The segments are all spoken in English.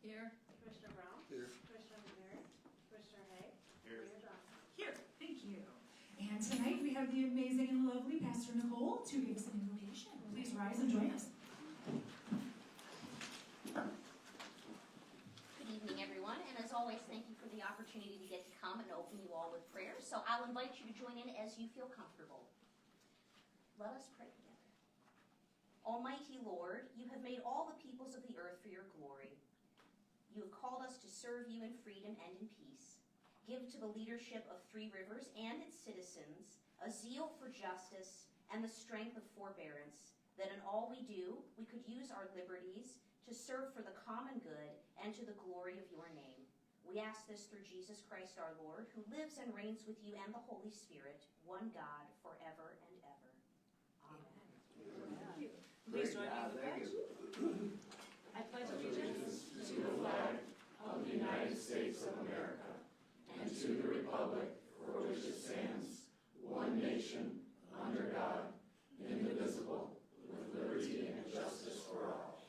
Here. Commissioner Brown? Here. Commissioner McNair? Commissioner Hay? Here. Mayor Johnston? Here, thank you. And tonight we have the amazing and lovely Pastor Nicole to give us an invocation. Please rise and join us. Good evening, everyone, and as always, thank you for the opportunity to get to come and open you all with prayer. So I'll invite you to join in as you feel comfortable. Let us pray together. Almighty Lord, you have made all the peoples of the earth for your glory. You have called us to serve you in freedom and in peace. Give to the leadership of Three Rivers and its citizens a zeal for justice and the strength of forbearance, that in all we do, we could use our liberties to serve for the common good and to the glory of your name. We ask this through Jesus Christ our Lord, who lives and reigns with you and the Holy Spirit, one God, forever and ever. Amen. Thank you. Please join me in the pledge. I pledge allegiance to the flag of the United States of America and to the republic for which it stands, one nation, under God, indivisible, with liberty and justice for all.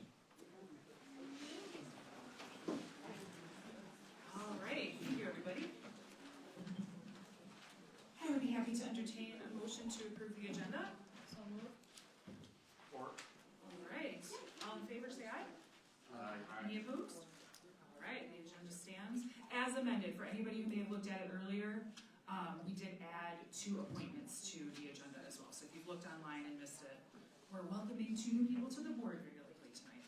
All right, thank you, everybody. I would be happy to entertain a motion to approve the agenda. So moved. Support. All right, all in favor say aye. Aye. Any opposed? All right, the agenda stands as amended. For anybody who may have looked at it earlier, we did add 2 appointments to the agenda as well. So if you've looked online and missed it, we're welcoming 2 new people to the board very likely tonight.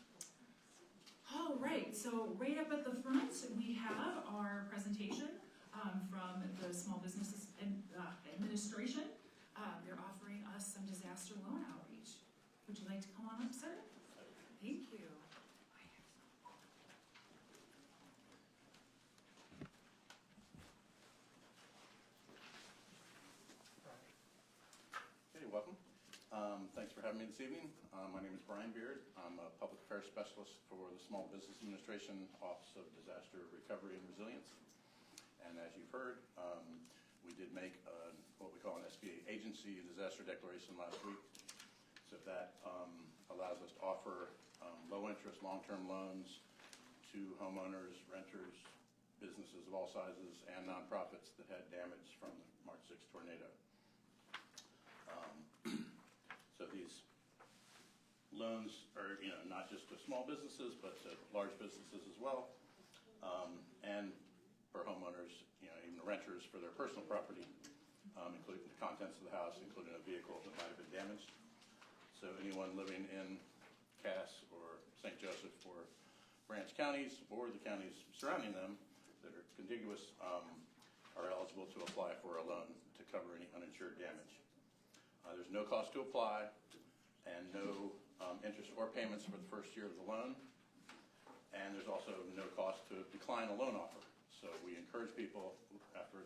All right, so right up at the front, we have our presentation from the Small Business Administration. They're offering us some disaster loan outreach. Would you like to come on up, sir? Thank you. Okay, welcome. Thanks for having me this evening. My name is Brian Beard. I'm a public affairs specialist for the Small Business Administration Office of Disaster Recovery and Resilience. And as you've heard, we did make what we call an SBA agency disaster declaration last week. So that allows us to offer low interest, long-term loans to homeowners, renters, businesses of all sizes, and nonprofits that had damage from the March 6th tornado. So these loans are, not just to small businesses, but to large businesses as well, and for homeowners, even the renters for their personal property, including the contents of the house, including a vehicle that might have been damaged. So anyone living in Cass or St. Joseph or Branch counties or the counties surrounding them that are contiguous are eligible to apply for a loan to cover any uninsured damage. There's no cost to apply and no interest or payments for the first year of the loan. And there's also no cost to decline a loan offer. So we encourage people after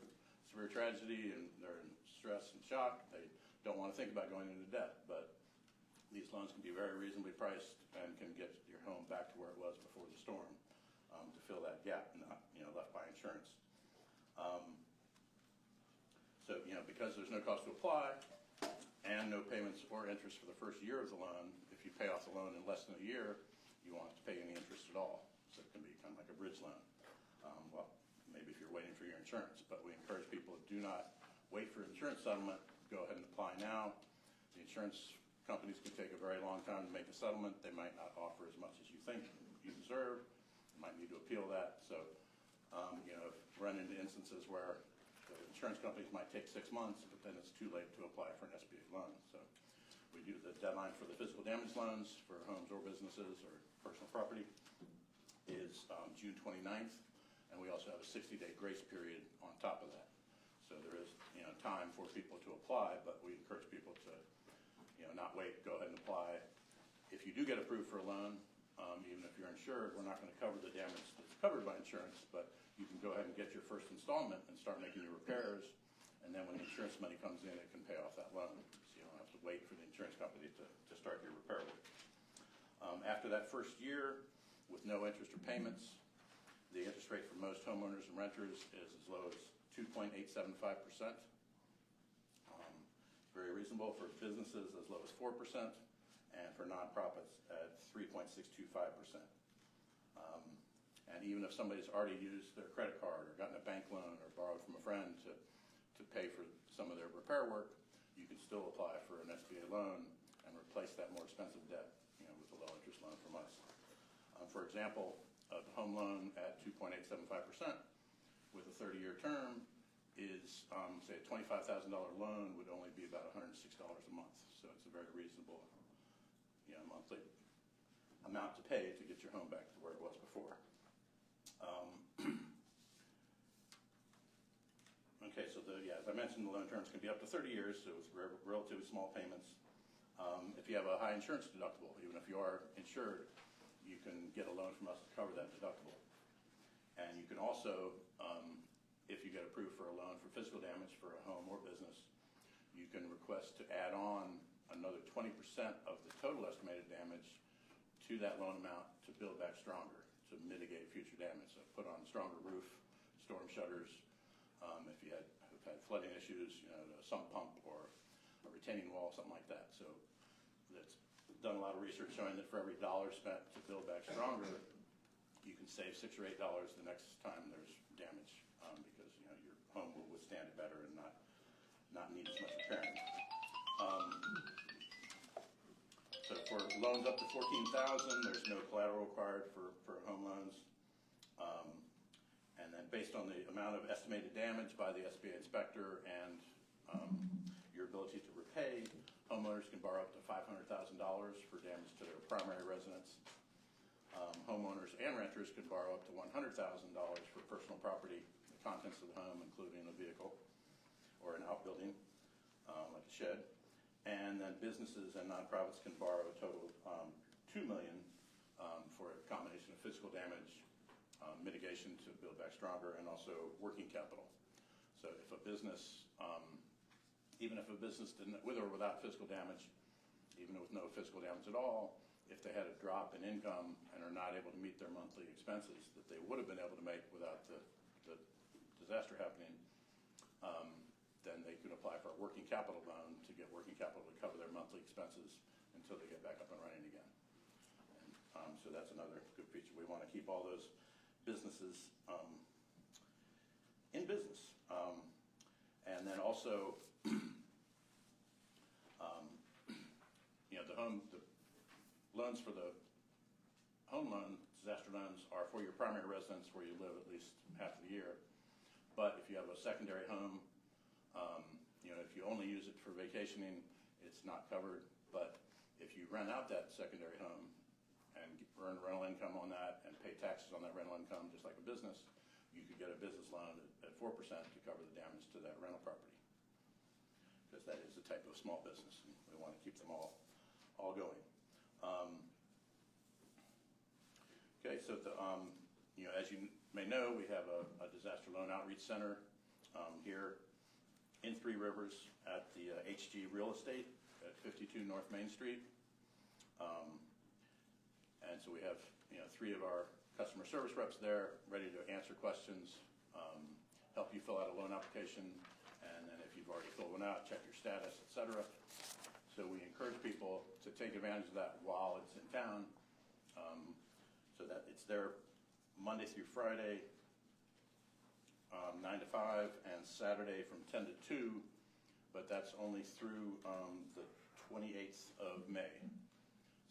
severe tragedy and they're in stress and shock, they don't want to think about going into debt. But these loans can be very reasonably priced and can get your home back to where it was before the storm to fill that gap not left by insurance. So because there's no cost to apply and no payments or interest for the first year of the loan, if you pay off the loan in less than a year, you won't have to pay any interest at all. So it can be kind of like a bridge loan. Well, maybe if you're waiting for your insurance, but we encourage people to do not wait for insurance settlement. Go ahead and apply now. The insurance companies can take a very long time to make a settlement. They might not offer as much as you think you deserve. You might need to appeal that. So, run into instances where the insurance companies might take 6 months, but then it's too late to apply for an SBA loan. So we do the deadline for the physical damage loans for homes or businesses or personal property is June 29th, and we also have a 60-day grace period on top of that. So there is time for people to apply, but we encourage people to not wait, go ahead and apply. If you do get approved for a loan, even if you're insured, we're not going to cover the damage that's covered by insurance, but you can go ahead and get your first installment and start making your repairs, and then when the insurance money comes in, it can pay off that loan. So you don't have to wait for the insurance company to start your repair work. After that first year, with no interest or payments, the interest rate for most homeowners and renters is as low as 2.875%. Very reasonable for businesses, as low as 4%, and for nonprofits at 3.625%. And even if somebody's already used their credit card or gotten a bank loan or borrowed from a friend to pay for some of their repair work, you can still apply for an SBA loan and replace that more expensive debt, with a low interest loan from us. For example, a home loan at 2.875% with a 30-year term is, say, a $25,000 loan would only be about $106 a month. So it's a very reasonable, monthly amount to pay to get your home back to where it was before. Okay, so as I mentioned, the loan terms can be up to 30 years, so it's relatively small payments. If you have a high insurance deductible, even if you are insured, you can get a loan from us to cover that deductible. And you can also, if you get approved for a loan for physical damage for a home or business, you can request to add on another 20% of the total estimated damage to that loan amount to build back stronger, to mitigate future damage. So put on a stronger roof, storm shutters, if you have had flooding issues, a sump pump or a retaining wall, something like that. So that's done a lot of research showing that for every dollar spent to build back stronger, you can save $6 or $8 the next time there's damage, because your home will withstand it better and not need as much repairing. So for loans up to $14,000, there's no collateral required for home loans. And then based on the amount of estimated damage by the SBA inspector and your ability to repay, homeowners can borrow up to $500,000 for damage to their primary residence. Homeowners and renters can borrow up to $100,000 for personal property, the contents of the home, including a vehicle or an outbuilding, like a shed. And then businesses and nonprofits can borrow a total of $2 million for a combination of physical damage, mitigation to build back stronger, and also working capital. So if a business, even if a business didn't, with or without physical damage, even with no physical damage at all, if they had a drop in income and are not able to meet their monthly expenses that they would have been able to make without the disaster happening, then they could apply for a working capital loan to get working capital to cover their monthly expenses until they get back up and running again. And, so that's another good feature. We want to keep all those businesses in business. And then also, the loans for the home loan, disaster loans, are for your primary residence where you live at least half of the year. But if you have a secondary home, if you only use it for vacationing, it's not covered. But if you rent out that secondary home and earn rental income on that and pay taxes on that rental income just like a business, you could get a business loan at 4% to cover the damage to that rental property, because that is a type of small business, and we want to keep them all going. Okay, so as you may know, we have a disaster loan outreach center here in Three Rivers at the HG Real Estate at 52 North Main Street. And so we have 3 of our customer service reps there ready to answer questions, help you fill out a loan application, and then if you've already filled one out, check your status, etc. So we encourage people to take advantage of that while it's in town, so that it's there Monday through Friday, 9 to 5, and Saturday from 10 to 2, but that's only through the 28th of May.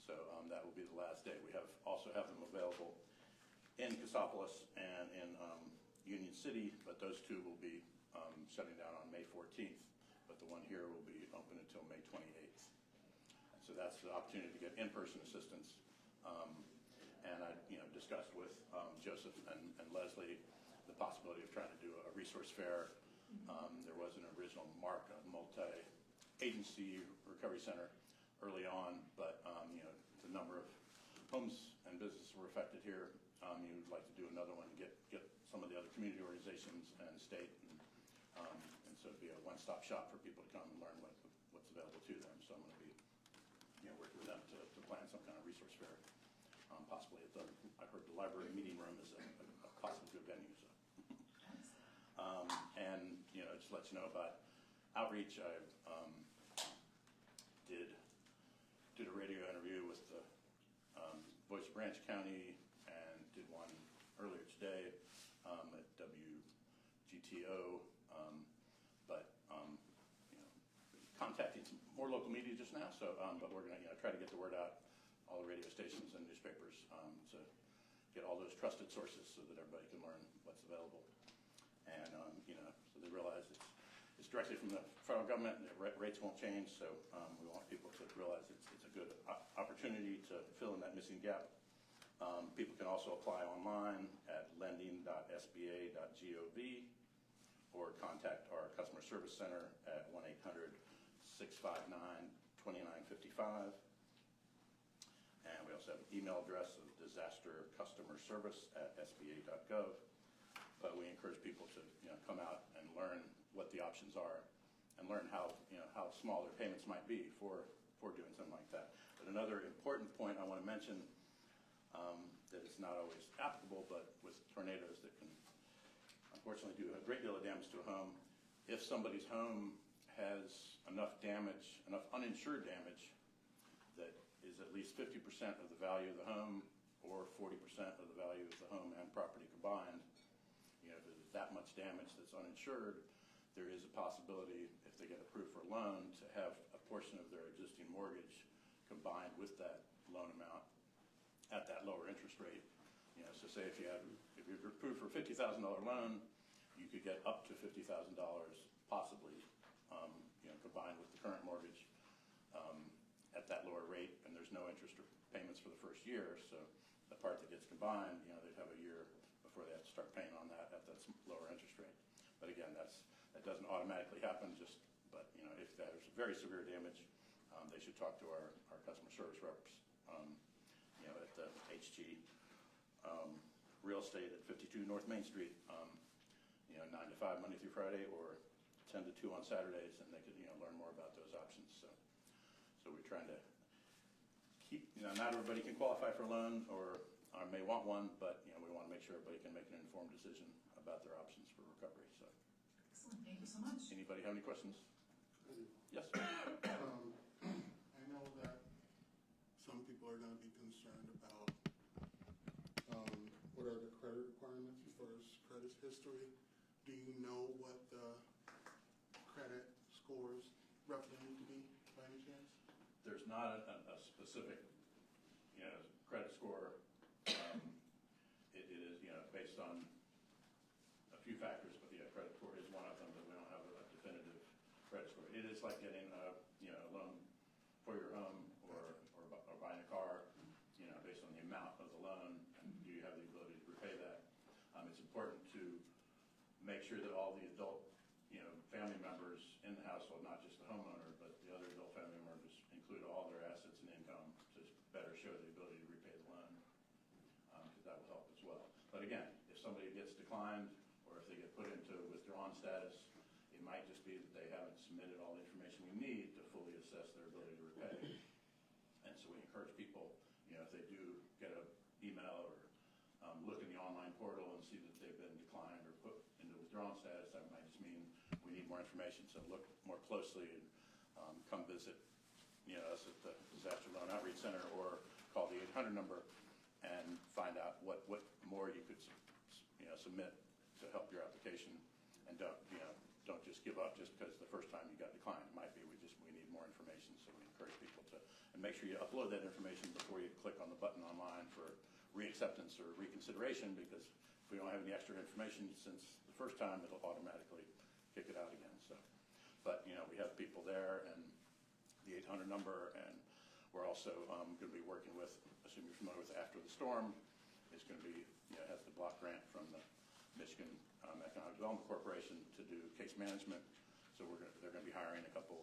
So that will be the last day. We also have them available in Cassopolis and in Union City, but those 2 will be shutting down on May 14th. But the one here will be open until May 28th. And so that's the opportunity to get in-person assistance. And I discussed with Joseph and Leslie the possibility of trying to do a resource fair. There was an original MARC, a multi-agency recovery center, early on, but the number of homes and businesses were affected here. You would like to do another one, get some of the other community organizations and state, and so it'd be a one-stop shop for people to come and learn what's available to them. So I'm going to be working with them to plan some kind of resource fair, possibly at I heard the library meeting room is a possibly good venue. So. And just let you know about outreach. I did a radio interview with the Boise Branch County, and did one earlier PTO, but you know, contacting some more local media just now. So, but we're going to try to get the word out, all the radio stations and newspapers, to get all those trusted sources so that everybody can learn what's available. And so they realize it's directly from the federal government, and the rates won't change. So we want people to realize it's a good opportunity to fill in that missing gap. People can also apply online at lending.sba.gov or contact our customer service center at 1-800-659-2955. And we also have an email address of disastercustomerservice@sba.gov. But we encourage people to come out and learn what the options are and learn how small their payments might be for doing something like that. But another important point I want to mention, that it's not always applicable, but with tornadoes that can unfortunately do a great deal of damage to a home, if somebody's home has enough damage, enough uninsured damage, that is at least 50% of the value of the home or 40% of the value of the home and property combined, if there's that much damage that's uninsured, there is a possibility, if they get approved for a loan, to have a portion of their existing mortgage combined with that loan amount at that lower interest rate. So say if you're approved for a $50,000 loan, you could get up to $50,000 possibly, combined with the current mortgage at that lower rate, and there's no interest or payments for the first year. So the part that gets combined, they'd have a year before they have to start paying on that at that lower interest rate. But again, that doesn't automatically happen. But if there's very severe damage, they should talk to our customer service reps. At the HG Real Estate at 52 North Main Street, 9 to 5 Monday through Friday, or 10 to 2 on Saturdays, and they could learn more about those options. So we're trying to keep, not everybody can qualify for a loan or may want one, but we want to make sure everybody can make an informed decision about their options for recovery. So, Excellent, thank you so much. Anybody have any questions? Yes. I know that some people are going to be concerned about what are the credit requirements as far as credit history. Do you know what the credit scores roughly need to be by any chance? There's not a specific, credit score. It is, based on a few factors, but credit score is one of them, but we don't have a definitive credit score. It is like getting a loan for your home or buying a car, based on the amount of the loan, and do you have the ability to repay that. It's important to make sure that all the adult, family members in the household, not just the homeowner, but the other adult family members, include all their assets and income to better show the ability to repay the loan, because that will help as well. But again, if somebody gets declined or if they get put into withdrawn status, it might just be that they haven't submitted all the information we need to fully assess their ability to repay. And so we encourage people, if they do get an email or look in the online portal and see that they've been declined or put into withdrawn status, that might just mean we need more information. So look more closely and come visit us at the Disaster Loan Outreach Center, or call the 800 number and find out what more you could submit to help your application. And don't just give up just because the first time you got declined. It might be we need more information. So we encourage people to, and make sure you upload that information before you click on the button online for reacceptance or reconsideration, because if we don't have any extra information since the first time, it'll automatically kick it out again. So, but we have people there, and the 800 number, and we're also going to be working with, assume you're familiar with After the Storm, is going to be, has the block grant from the Michigan Economic Development Corporation to do case management. So they're going to be hiring a couple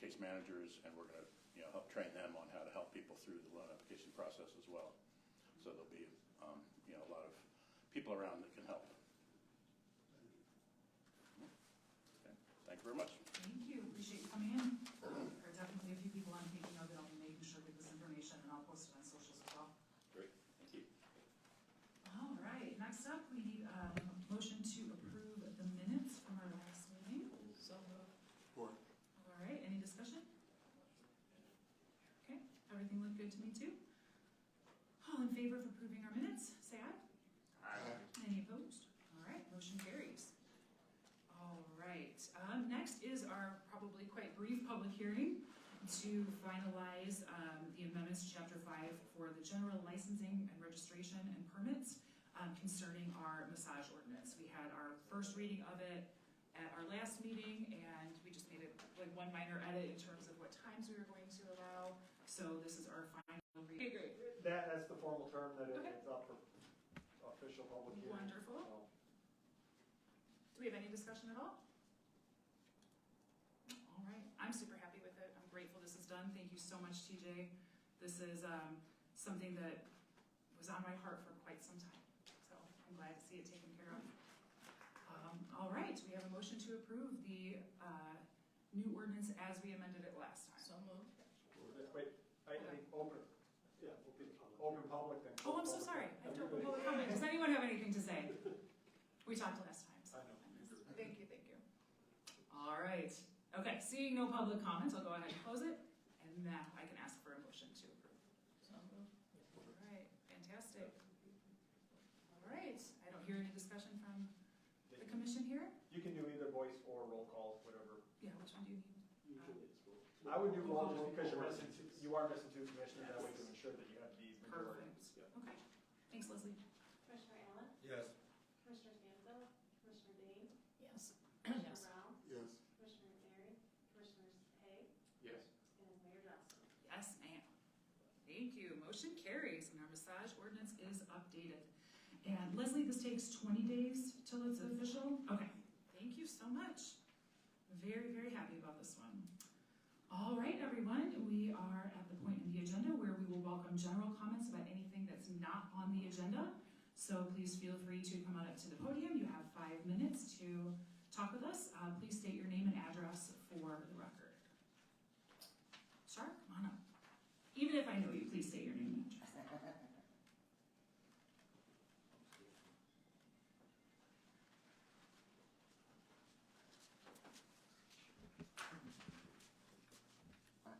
case managers, and we're going to help train them on how to help people through the loan application process as well. So there'll be a lot of people around that can help. Okay. Thank you very much. Thank you, appreciate you coming in. There are definitely a few people I'm thinking of that I'll be making sure get this information, and I'll post it on socials as well. Great, thank you. All right, next up, we need a motion to approve the minutes from our last meeting. Support. All right, any discussion? Okay, everything looked good to me too. All in favor of approving our minutes, say aye. Aye. Any opposed? All right, motion carries. Next is our probably quite brief public hearing to finalize the amendments to Chapter 5 for the general licensing and registration and permits concerning our massage ordinance. We had our first reading of it at our last meeting, and we just made like one minor edit in terms of what times we were going to allow. So this is our final reading. Okay, great. That's the formal term that Okay. it's up for official public hearing. Wonderful. So, Do we have any discussion at all? All right, I'm super happy with it. I'm grateful this is done. Thank you so much, TJ. This is something that was on my heart for quite some time. So I'm glad to see it taken care of. All right, we have a motion to approve the new ordinance as we amended it last time. So moved. Wait, I think open, open public then. Oh, I'm so sorry. I have to open public comment. Does anyone have anything to say? We talked last time. So. I know. Thank you, thank you. All right. Okay, seeing no public comments, I'll go ahead and close it, and now I can ask for a motion to approve. All right, fantastic. All right, I don't hear any discussion from the commission here. You can do either voice or roll call, whatever. Yeah, which one do you need? Usually it's roll. I would do roll just because you are missing two commissioners, that way to ensure that you have the majority. Perfect. Okay, thanks, Leslie. Commissioner Allen, Yes. Commissioner Stanzo, Commissioner Dean, Yes. Commissioner Brown, Yes. Commissioner Terry, Commissioner Hay, Yes. and Mayor Johnston. Yes, ma'am. Thank you. Motion carries, and our massage ordinance is updated. And Leslie, this takes 20 days till it's official? Okay, thank you so much. Very, very happy about this one. All right, everyone, we are at the point in the agenda where we will welcome general comments about anything that's not on the agenda. So please feel free to come on up to the podium. You have 5 minutes to talk with us. Please state your name and address for the record. Sure, come on up. Even if I know you, please state your name and address.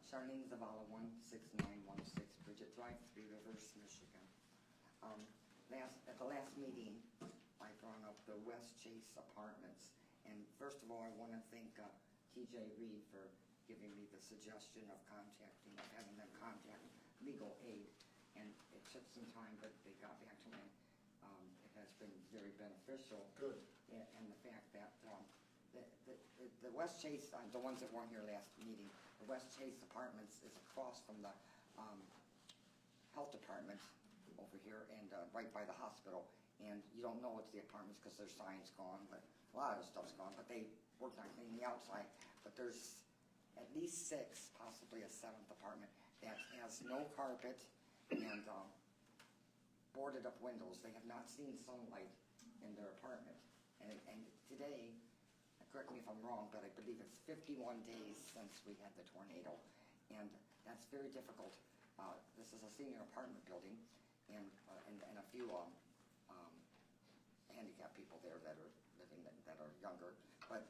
Charlene Zavala, 16916 Bridget Drive, 3 Rivers, Michigan. At the last meeting, I brought up the West Chase Apartments. And first of all, I want to thank TJ Reed for giving me the suggestion of having them contact legal aid. And it took some time, but they got back to me. It has been very beneficial. Good. And the fact that the West Chase, the ones that weren't here last meeting, the West Chase Apartments is across from the health department over here and right by the hospital. And you don't know it's the apartments because their sign's gone, but a lot of the stuff's gone. But they worked on cleaning the outside. But there's at least 6, possibly a 7th apartment that has no carpet and boarded up windows. They have not seen sunlight in their apartment. And today, correct me if I'm wrong, but I believe it's 51 days since we had the tornado, and that's very difficult. This is a senior apartment building, and a few handicapped people there that are living that are younger. But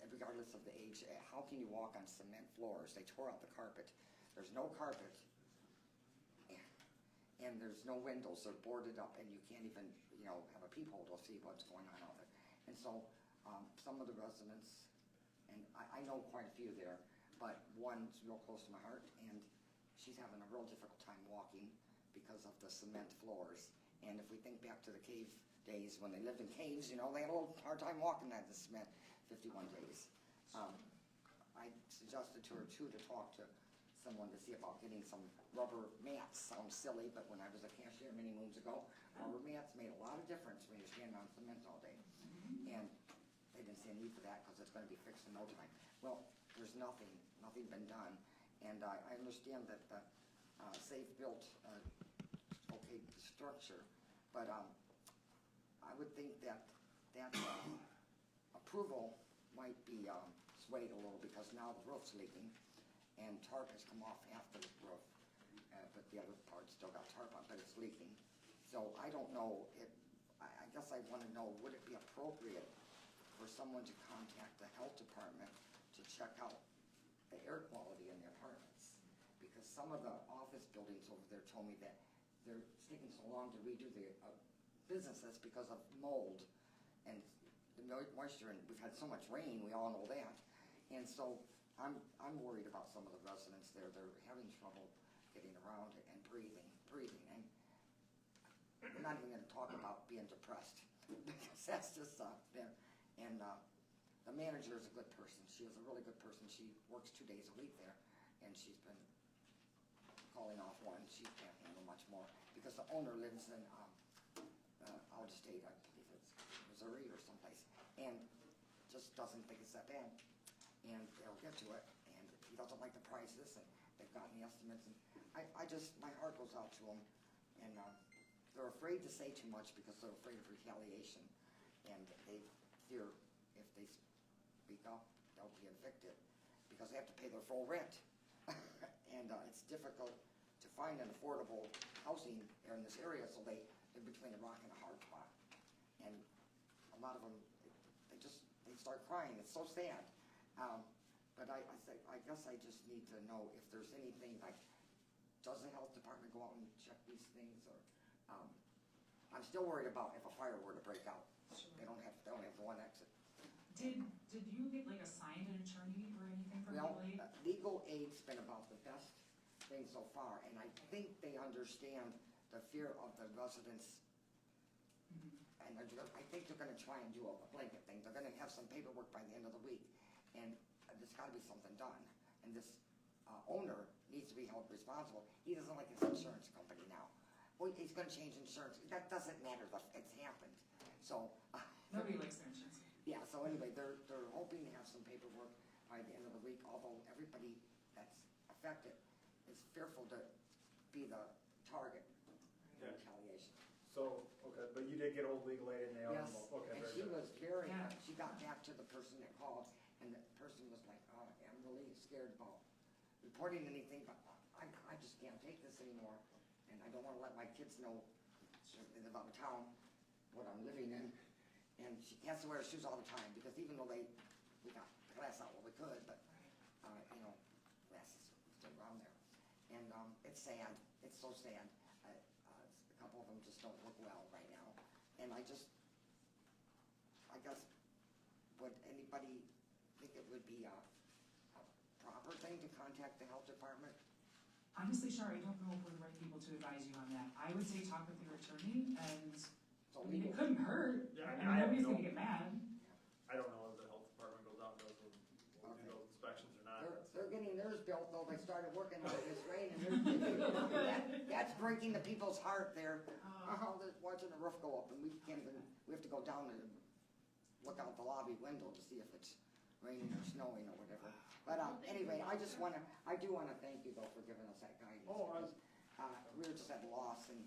regardless of the age, how can you walk on cement floors? They tore out the carpet. There's no carpet, and there's no windows. They're boarded up, and you can't even have a peephole to see what's going on out there. And so some of the residents, and I know quite a few there, but one's real close to my heart, and she's having a real difficult time walking because of the cement floors. And if we think back to the cave days when they lived in caves, they had a little hard time walking that the cement 51 days. I suggested to her too to talk to someone to see about getting some rubber mats. Sounds silly, but when I was a cashier many moons ago, rubber mats made a lot of difference when you're standing on cement all day. And they didn't see a need for that because it's going to be fixed in no time. Well, there's nothing been done. And I understand that the safe built okay structure, but I would think that approval might be swayed a little because now the roof's leaking and tarp has come off after the roof, but the other part still got tarp on, but it's leaking. So I don't know. I guess I want to know, would it be appropriate for someone to contact the health department to check out the air quality in the apartments? Because some of the office buildings over there told me that they're taking so long to redo the businesses because of mold. And the moisture, and we've had so much rain, we all know that. And so I'm worried about some of the residents there. They're having trouble getting around and breathing, and we're not even gonna talk about being depressed, because that's just there. And the manager is a good person. She is a really good person. She works 2 days a week there, and she's been calling off one. She can't handle much more, because the owner lives in out of state, I believe it's Missouri or someplace, and just doesn't think it's that bad. And they'll get to it, and he doesn't like the prices, and they've gotten the estimates, and I just, my heart goes out to them, and they're afraid to say too much because they're afraid of retaliation, and they fear if they speak up, they'll be evicted, because they have to pay their full rent. And it's difficult to find an affordable housing in this area, so they're between a rock and a hard spot. And a lot of them, they start crying. It's so sad. But I guess I just need to know if there's anything like, does the health department go out and check these things, or I'm still worried about if a fire were to break out. Sure. They only have one exit. Did you get like assigned an attorney or anything from Well, legal aid? legal aid's been about the best thing so far, and I think they understand the fear of the residents. And I think they're gonna try and do a blanket thing. They're gonna have some paperwork by the end of the week, and there's gotta be something done. And this owner needs to be held responsible. He doesn't like his insurance company now. Well, he's gonna change insurance. That doesn't matter, it's happened. So. Nobody likes their insurance. Yeah, so anyway, they're hoping to have some paperwork by the end of the week, although everybody that's affected is fearful to be the target for Yeah. retaliation. So, okay, but you did get old legal aid and they are, Yes, okay, and very she good. was very, Yeah. she got back to the person that called, and the person was like, oh, I'm really scared about reporting anything, but I just can't take this anymore, and I don't wanna let my kids know about the town, what I'm living in. And she has to wear her shoes all the time, because even though we got the glass out what we could, but, glass is still around there. And, it's sad, it's so sad. A couple of them just don't look well right now. And I guess, would anybody think it would be a proper thing to contact the health department? Honestly, Shar, I don't know if we're the right people to advise you on that. I would say talk with your attorney, and So I mean, it legal, couldn't hurt. Yeah, I I mean, have nobody's no- gonna get mad. I don't know if the health department goes out and does those, will do Okay. those inspections or not. they're getting theirs built, though. They started working on this rain, and that's breaking the people's heart there. They're watching the roof go up, and we have to go down and look out the lobby window to see if it's raining or snowing or whatever. But anyway, I do wanna thank you though for giving us that guidance. Oh, because, we were just at a loss, and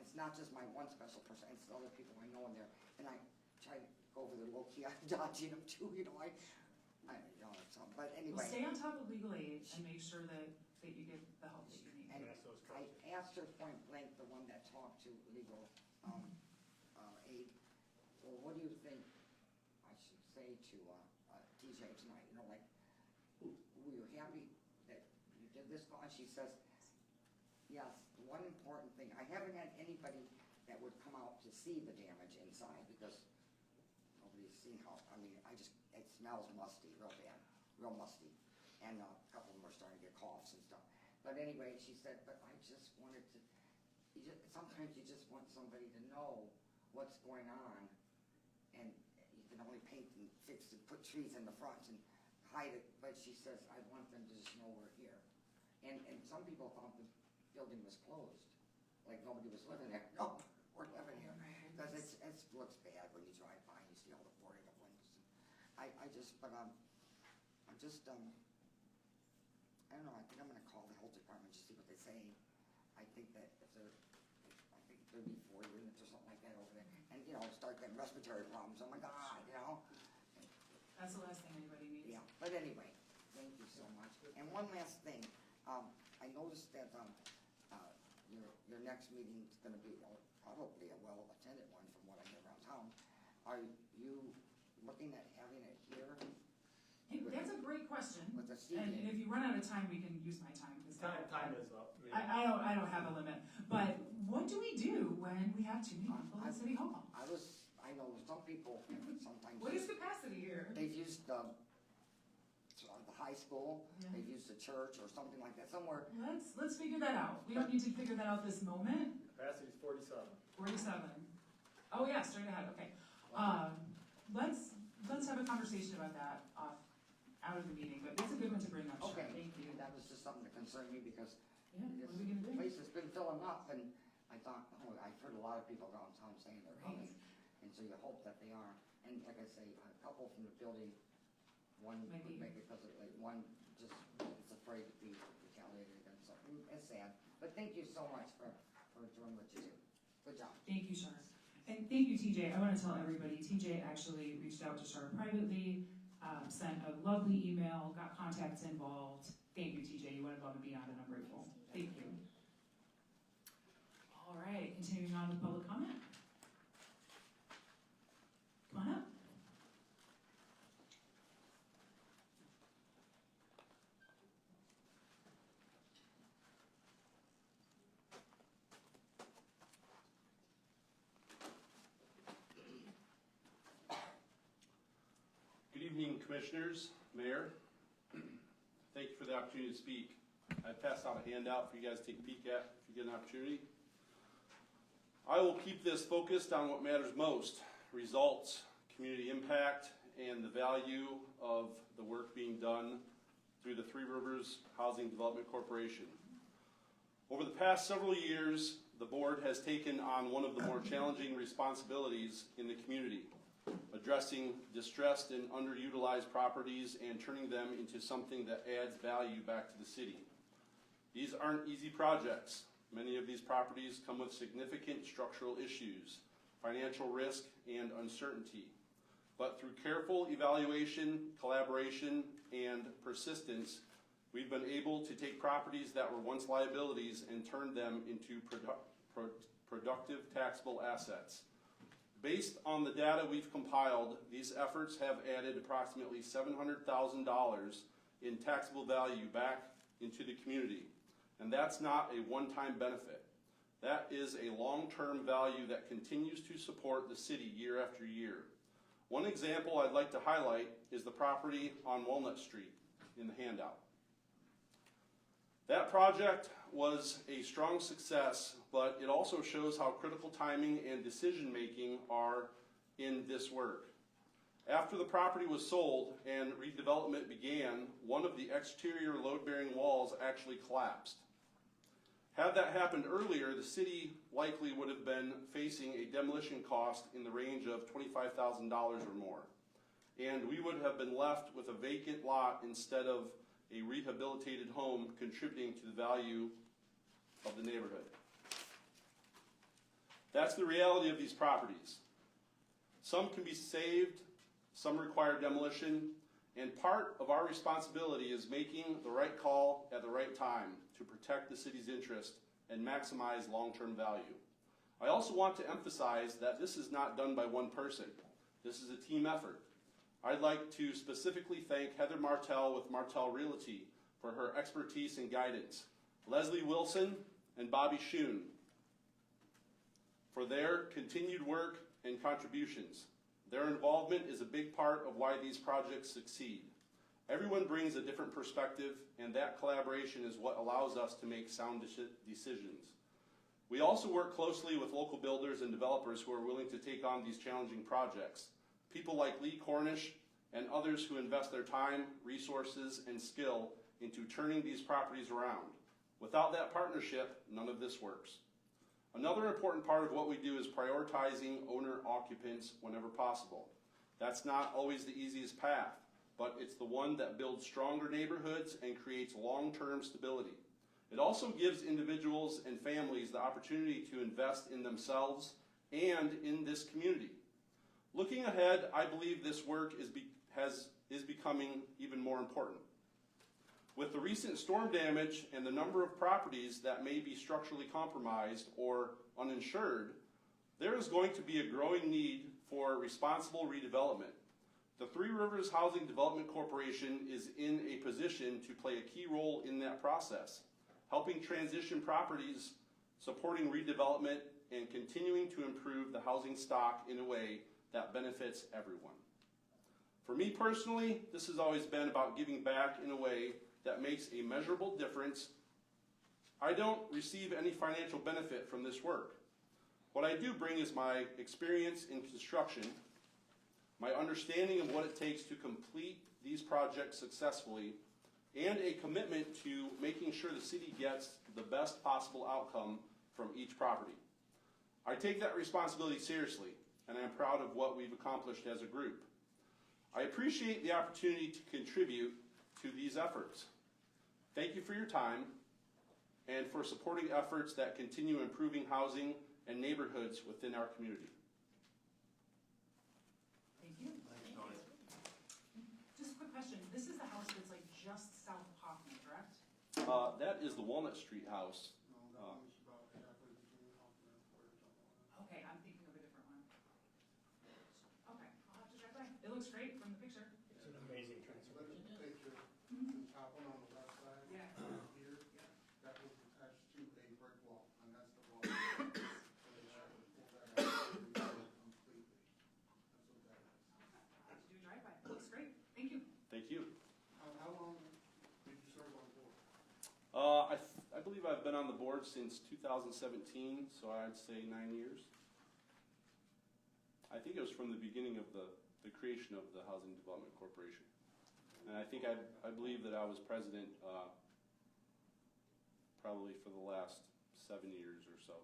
it's not just my one special person, it's the other people I know in there, and I try to go over there low-key, I'm dodging them too, but Well, anyway. stay on top of legal aid and make sure that you get the help that you need. And Yes, those I coaches. asked her point blank, the one that talked to legal aid, so what do you think I should say to TJ tonight? Were you happy that you did this call? And she says, yes, one important thing, I haven't had anybody that would come out to see the damage inside, because nobody's seen how, it smells musty, real musty. And a couple of them were starting to get coughs and stuff. But anyway, she said, but I just wanted to, sometimes you just want somebody to know what's going on, and you can only paint and fix and put trees in the front and hide it, but she says, I want them to just know we're here. And some people thought the building was closed, like nobody was living there. No, we're living here. Because it looks bad when you drive by and you see all the boarded up windows. I don't know, I think I'm gonna call the health department, just see what they say. I think there'd be 4 units or something like that over there, and, start getting respiratory problems, oh my God, That's the last thing anybody needs. Yeah, but anyway, thank you so much. And one last thing, I noticed that, your next meeting's gonna be probably a well-attended one from what I hear around town. Are you looking at having it here Hey, that's a great question. with the And seating? if you run out of time, we can use my time. 'Cause Time is up. I don't have a limit. But what do we do when we have too many people in City Hall? I know some people have high school, Yeah. they've used a church or something like that, somewhere. Let's figure that out. We don't need to figure that out this moment. Capacity's 47. 47. Oh yeah, straight ahead, okay. Let's have a conversation about that out of the meeting, but it's a good one to bring up, Sean. Okay, Thank you. that was just something to concern me because Yeah, what are we this gonna do? place has been filling up and I thought, oh, I've heard a lot of people around town saying they're Right. coming. And so you hope that they are. And like I say, a couple from the building, one Maybe. would make it because like one just is afraid to be retaliated against. So it's sad. But thank you so much for doing what you do. Good job. Thank you, Shar. And thank you, TJ. I want to tell everybody, TJ actually reached out to Shar privately, sent a lovely email, got contacts involved. Thank you, TJ. You went above and beyond, and I'm grateful. Thank you. All right, continuing on with public comment. Come on up. Good evening, Commissioners, Mayor. Thank you for the opportunity to speak. I passed out a handout for you guys to take a peek at if you get an opportunity. I will keep this focused on what matters most: results, community impact, and the value of the work being done through the Three Rivers Housing Development Corporation. Over the past several years, the board has taken on one of the more challenging responsibilities in the community: addressing distressed and underutilized properties and turning them into something that adds value back to the city. These aren't easy projects. Many of these properties come with significant structural issues, financial risk, and uncertainty. But through careful evaluation, collaboration, and persistence, we've been able to take properties that were once liabilities and turn them into productive taxable assets. Based on the data we've compiled, these efforts have added approximately $700,000 in taxable value back into the community. And that's not a one-time benefit. That is a long-term value that continues to support the city year after year. One example I'd like to highlight is the property on Walnut Street in the handout. That project was a strong success, but it also shows how critical timing and decision-making are in this work. After the property was sold and redevelopment began, one of the exterior load-bearing walls actually collapsed. Had that happened earlier, the city likely would have been facing a demolition cost in the range of $25,000 or more. And we would have been left with a vacant lot instead of a rehabilitated home contributing to the value of the neighborhood. That's the reality of these properties. Some can be saved, some require demolition, and part of our responsibility is making the right call at the right time to protect the city's interest and maximize long-term value. I also want to emphasize that this is not done by one person. This is a team effort. I'd like to specifically thank Heather Martell with Martell Realty for her expertise and guidance, Leslie Wilson and Bobby Schoon for their continued work and contributions. Their involvement is a big part of why these projects succeed. Everyone brings a different perspective, and that collaboration is what allows us to make sound decisions. We also work closely with local builders and developers who are willing to take on these challenging projects. People like Lee Cornish and others who invest their time, resources, and skill into turning these properties around. Without that partnership, none of this works. Another important part of what we do is prioritizing owner-occupants whenever possible. That's not always the easiest path, but it's the one that builds stronger neighborhoods and creates long-term stability. It also gives individuals and families the opportunity to invest in themselves and in this community. Looking ahead, I believe this work is becoming even more important. With the recent storm damage and the number of properties that may be structurally compromised or uninsured, there is going to be a growing need for responsible redevelopment. The Three Rivers Housing Development Corporation is in a position to play a key role in that process, helping transition properties, supporting redevelopment, and continuing to improve the housing stock in a way that benefits everyone. For me personally, this has always been about giving back in a way that makes a measurable difference. I don't receive any financial benefit from this work. What I do bring is my experience in construction, my understanding of what it takes to complete these projects successfully, and a commitment to making sure the city gets the best possible outcome from each property. I take that responsibility seriously, and I am proud of what we've accomplished as a group. I appreciate the opportunity to contribute to these efforts. Thank you for your time and for supporting efforts that continue improving housing and neighborhoods within our community. Thank you. Just a quick question. This is the house that's like just south of Hoffman, correct? That is the Walnut Street house. Okay, I'm thinking of a different one. Okay, I'll have to check back. It looks great from the picture. It's an amazing transformation. Picture, the top one on the left side, Yeah. here, that was attached to a brick wall, and that's the wall. So they tried to pull that out and rebuild it completely. That's what that is. I have to do a drive-by. It looks great. Thank you. Thank you. How long did you serve on board? I believe I've been on the board since 2017, so I'd say 9 years. I think it was from the beginning of the creation of the Housing Development Corporation. And I think I believe that I was president probably for the last 7 years or so.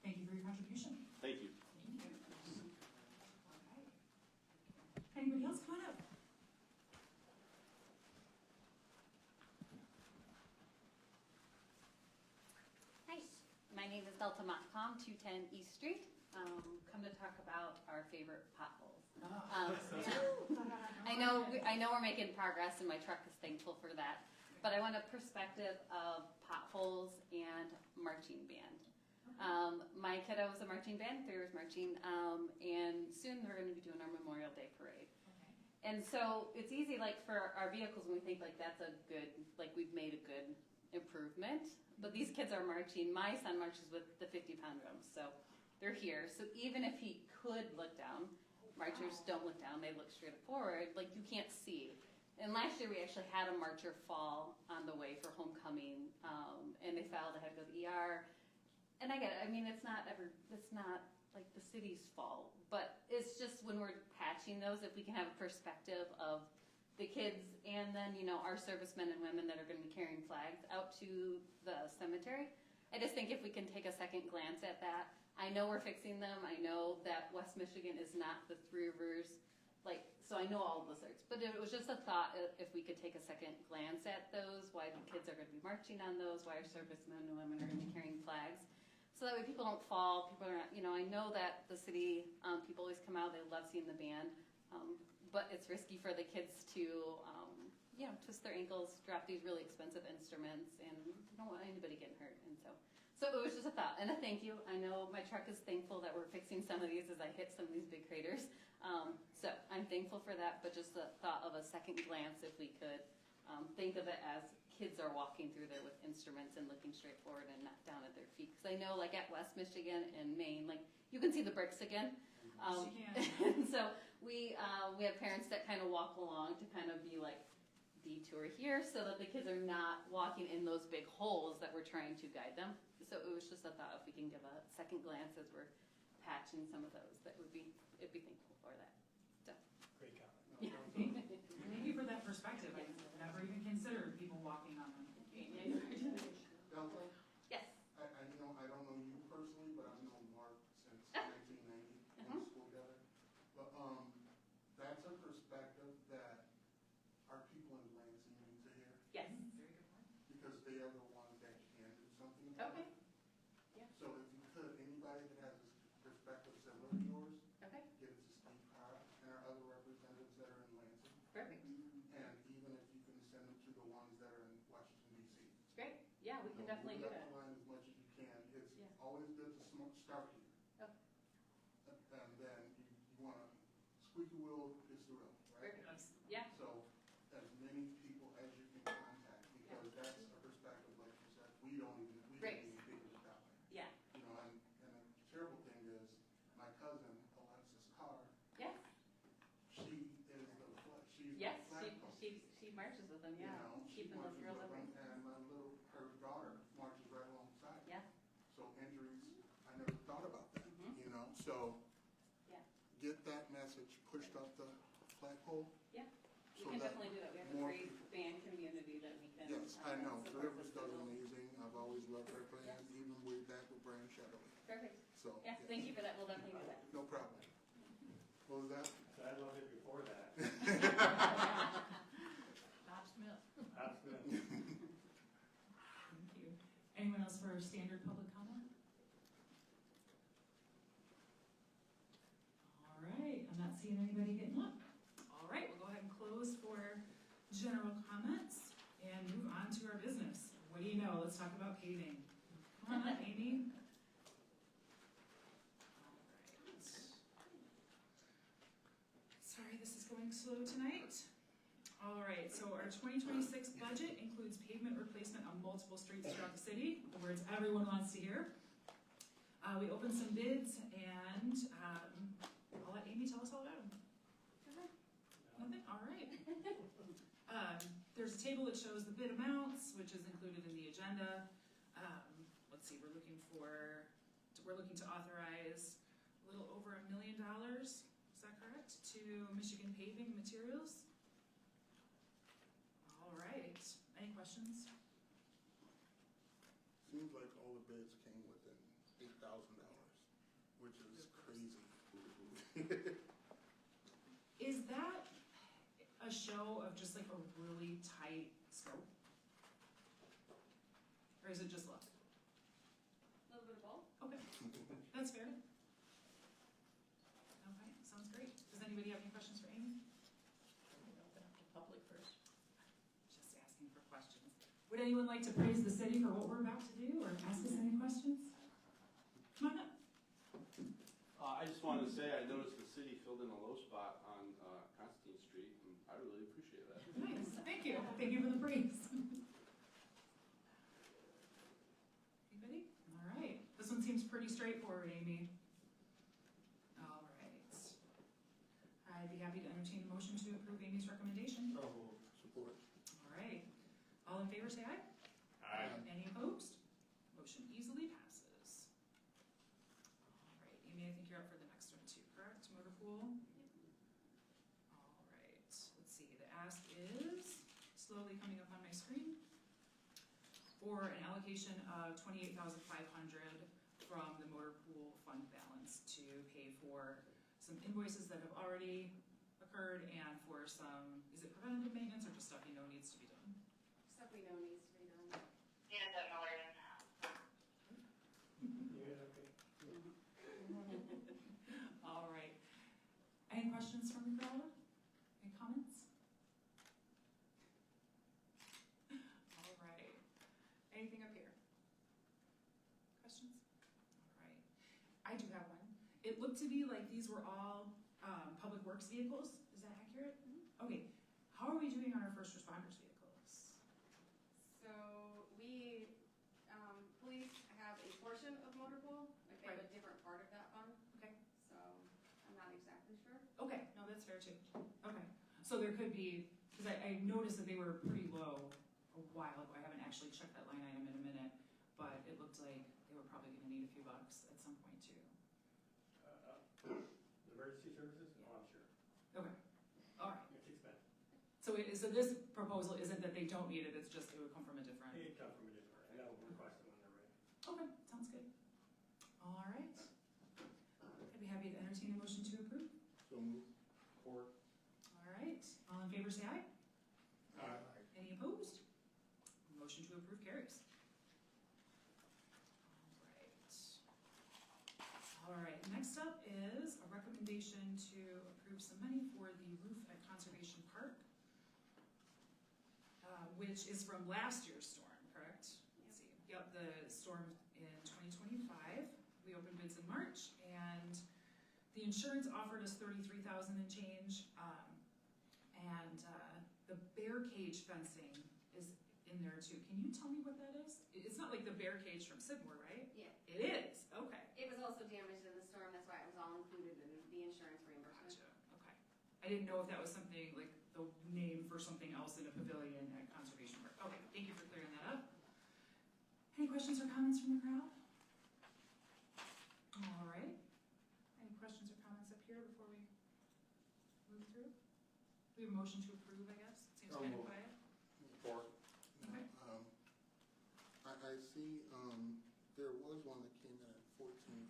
Thank you for your contribution. Thank you. Thank you. All right. Anybody else? Come on up. Hi, my name is Delta Montcalm, 210 East Street. Come to talk about our favorite potholes. I know we're making progress, and my truck is thankful for that. But I want a perspective of potholes and marching band. My kiddo was a marching band, 3 years marching, and soon we're going to be doing our Memorial Day parade. And so it's easy, like for our vehicles, when we think like that's a good, like we've made a good improvement. But these kids are marching. My son marches with the 50-pound drums, so they're here. So even if he could look down, marchers don't look down; they look straight forward. Like you can't see. And last year we actually had a marcher fall on the way for homecoming, and they fell. They had to go to the ER. And I get it. I mean, it's not like the city's fault, but it's just when we're patching those, if we can have a perspective of the kids and then, our servicemen and women that are going to be carrying flags out to the cemetery. I just think if we can take a second glance at that. I know we're fixing them. I know that West Michigan is not the Three Rivers, so I know all of those lyrics. But it was just a thought if we could take a second glance at those, why the kids are going to be marching on those, why our servicemen and women are going to be carrying flags. So that way people don't fall, people are not, I know that the city, people always come out, they love seeing the band, but it's risky for the kids to, twist their ankles, drop these really expensive instruments, and we don't want anybody getting hurt. And so it was just a thought, and a thank you. I know my truck is thankful that we're fixing some of these as I hit some of these big craters. So I'm thankful for that, but just the thought of a second glance, if we could think of it as kids are walking through there with instruments and looking straight forward and not down at their feet. Because I know, like at West Michigan and Maine, like you can see the bricks again. And so we have parents that kind of walk along to kind of be like detour here, so that the kids are not walking in those big holes that we're trying to guide them. So it was just a thought if we can give a second glance as we're patching some of those, it'd be thankful for that. So. Great comment. Yeah. Thank you for that perspective. I never even considered people walking on them. Delta? Yes. I don't know you personally, but I've known Mark since 1990. We went to school together. But that's a perspective that our people in Lansing need to hear. Yes. Very good point. Because they are the ones that can do something about Okay. it. Yeah. So if you could, anybody that has this perspective similar to yours, Okay. get it to Steve Carr and our other representatives that are in Lansing. Perfect. And even if you can send them to the ones that are in Washington, D.C. Great. Yeah, we can definitely do Move that. up the line as much as you can. It's Yeah. always good to start here. Okay. And then you want to, squeaky wheel is the real, right? Yes. Yeah. So as many people as you can contact, because that's a perspective, like you said, we don't even Great. figure it that way. Yeah. And the terrible thing is, my cousin, Alexis Carr, Yes. she is marches with them, You yeah. know, she Keeping those marches girls with away. them, and her daughter marches right alongside. Yeah. So injuries, I never thought about that, Mhm. you know, so. Yeah. Get that message pushed up the flagpole. Yeah. We So can that definitely do that. We have a more great band community that we can. Yes, I know, support Rivers this does little- amazing, I've always loved her band, even way back with Brian Shadoway, Perfect. so. Yeah, thank you for that. We'll definitely do that. No problem. What was that? I loved it before that. Bob Smith. Absolutely. Thank you. Anyone else for standard public comment? All right, I'm not seeing anybody getting up. All right, we'll go ahead and close for general comments and move on to our business. What do you know? Let's talk about paving. Come on up, Amy. All right. Sorry, this is going slow tonight. All right, so our 2026 budget includes pavement replacement on multiple streets throughout the city, the words everyone wants to hear. We opened some bids, and I'll let Amy tell us all about them. Nothing? All right. There's a table that shows the bid amounts, which is included in the agenda. Let's see, we're looking to authorize a little over $1 million, is that correct, to Michigan Paving Materials? All right, any questions? Seems like all the bids came within $8,000, which is crazy. Is that a show of just like a really tight scope? Or is it just luck? A little bit of both. Okay, that's fair. Okay, sounds great. Does anybody have any questions for Amy? Open up to public first. Just asking for questions. Would anyone like to praise the city for what we're about to do or ask us any questions? Come on up. I just wanted to say, I noticed the city filled in a low spot on Constantine Street, and I really appreciate that. Nice, thank you. Thank you for the praise. Anybody? All right. This one seems pretty straightforward, Amy. All right. I'd be happy to entertain a motion to approve Amy's recommendation. Support. All right. All in favor, say aye. Aye. Any opposed? Motion easily passes. All right, Amy, I think you're up for the next one too, correct? Motor pool? All right, let's see, the ask is slowly coming up on my screen for an allocation of $28,500 from the motor pool fund balance to pay for some invoices that have already occurred and for some, is it preventative maintenance or just stuff you know needs to be done? Stuff we know needs to be done. All right. Any questions from the crowd? Any comments? All right. Anything up here? Questions? All right. I do have one. It looked to be like these were all public works vehicles. Is that accurate? Okay. How are we doing on our first responders vehicles? So we, police have a portion of motor pool, like they have a different part of that fund. Okay. So I'm not exactly sure. Okay, no, that's fair too. Okay, so there could be, because I noticed that they were pretty low a while ago. I haven't actually checked that line item in a minute, but it looked like they were probably gonna need a few bucks at some point too. Emergency services? No, I'm sure. Okay, all right. It's expensive. So this proposal isn't that they don't need it, it's just it would come from a different. It come from a different, and that will request them when they're ready. Okay, sounds good. All right. I'd be happy to entertain a motion to approve. So move. Support. All right, all in favor say aye. Aye. Any opposed? Motion to approve carries. All right, next up is a recommendation to approve some money for the roof at Conservation Park, which is from last year's storm, correct? Let's see. Yep, the storm in 2025. We opened bids in March, and the insurance offered us $33,000 and change, and the bear cage fencing is in there too. Can you tell me what that is? It's not like the bear cage from Sidmore, right? Yeah. It is, okay. It was also damaged in the storm, that's why it was all included in the insurance reimbursement. Gotcha, okay. I didn't know if that was something, like, the name for something else in a pavilion at Conservation Park. Okay, thank you for clearing that up. Any questions or comments from the crowd? All right. Any questions or comments up here before we move through? We have a motion to approve, I guess. It seems kind of quiet. Support. Okay. I see, there was one that came in at 14.5.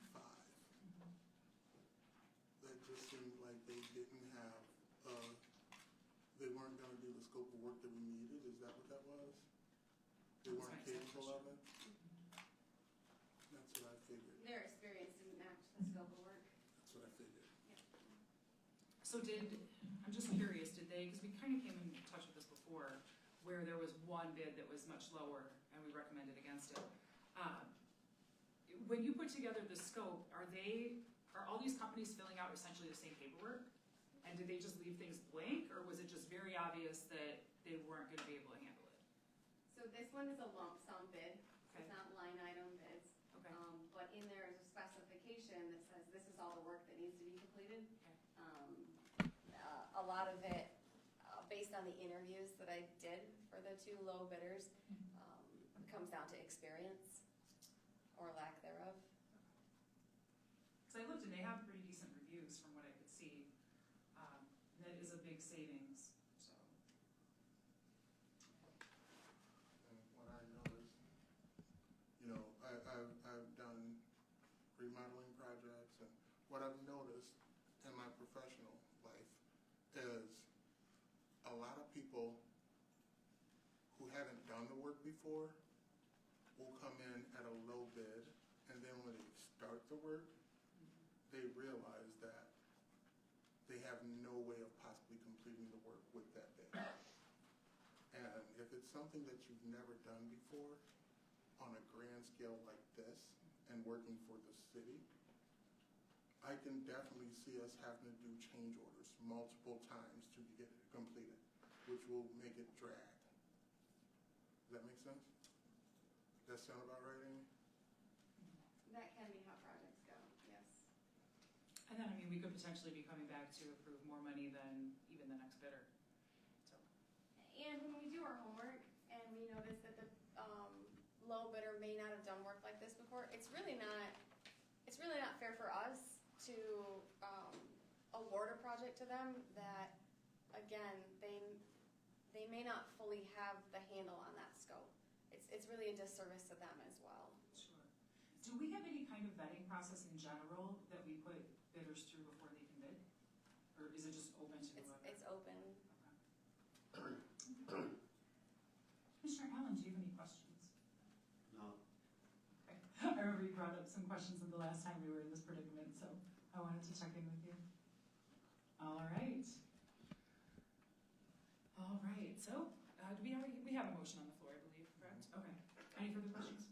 That just seemed like they didn't have, they weren't gonna do the scope of work that we needed. Is that what that was? They That's weren't my second capable of it? That's what I figured. Their experience didn't match the scope of work. That's what I figured. So I'm just curious, did they, because we kind of came in touch with this before, where there was one bid that was much lower and we recommended against it. When you put together the scope, are all these companies filling out essentially the same paperwork? And did they just leave things blank, or was it just very obvious that they weren't gonna be able to handle it? So this one is a lump sum bid. Okay. It's not line item bids. Okay. But in there is a specification that says this is all the work that needs to be completed. A lot of it, based on the interviews that I did for the two low bidders, comes down to experience or lack thereof. So I looked and they have pretty decent reviews from what I could see. That is a big savings, so. And what I noticed, you know, I've done remodeling projects, and what I've noticed in my professional life is a lot of people who haven't done the work before will come in at a low bid, and then when they start the work, they realize that they have no way of possibly completing the work with that bid. And if it's something that you've never done before on a grand scale like this and working for the city, I can definitely see us having to do change orders multiple times to get it completed, which will make it drag. Does that make sense? Does that sound about right, Amy? That can be how projects go, yes. And then, I mean, we could potentially be coming back to approve more money than even the next bidder, so. And when we do our homework and we notice that the low bidder may not have done work like this before, it's really not fair for us to award a project to them that, again, they may not fully have the handle on that scope. It's really a disservice to them as well. Sure. Do we have any kind of vetting process in general that we put bidders through before they can bid? Or is it just open to whoever? It's open. Okay. Commissioner Allen, do you have any questions? No. Okay. I remember you brought up some questions the last time we were in this predicament, so I wanted to check in with you. All right. All right, so we have a motion on the floor, I believe, correct? Okay. Any further questions?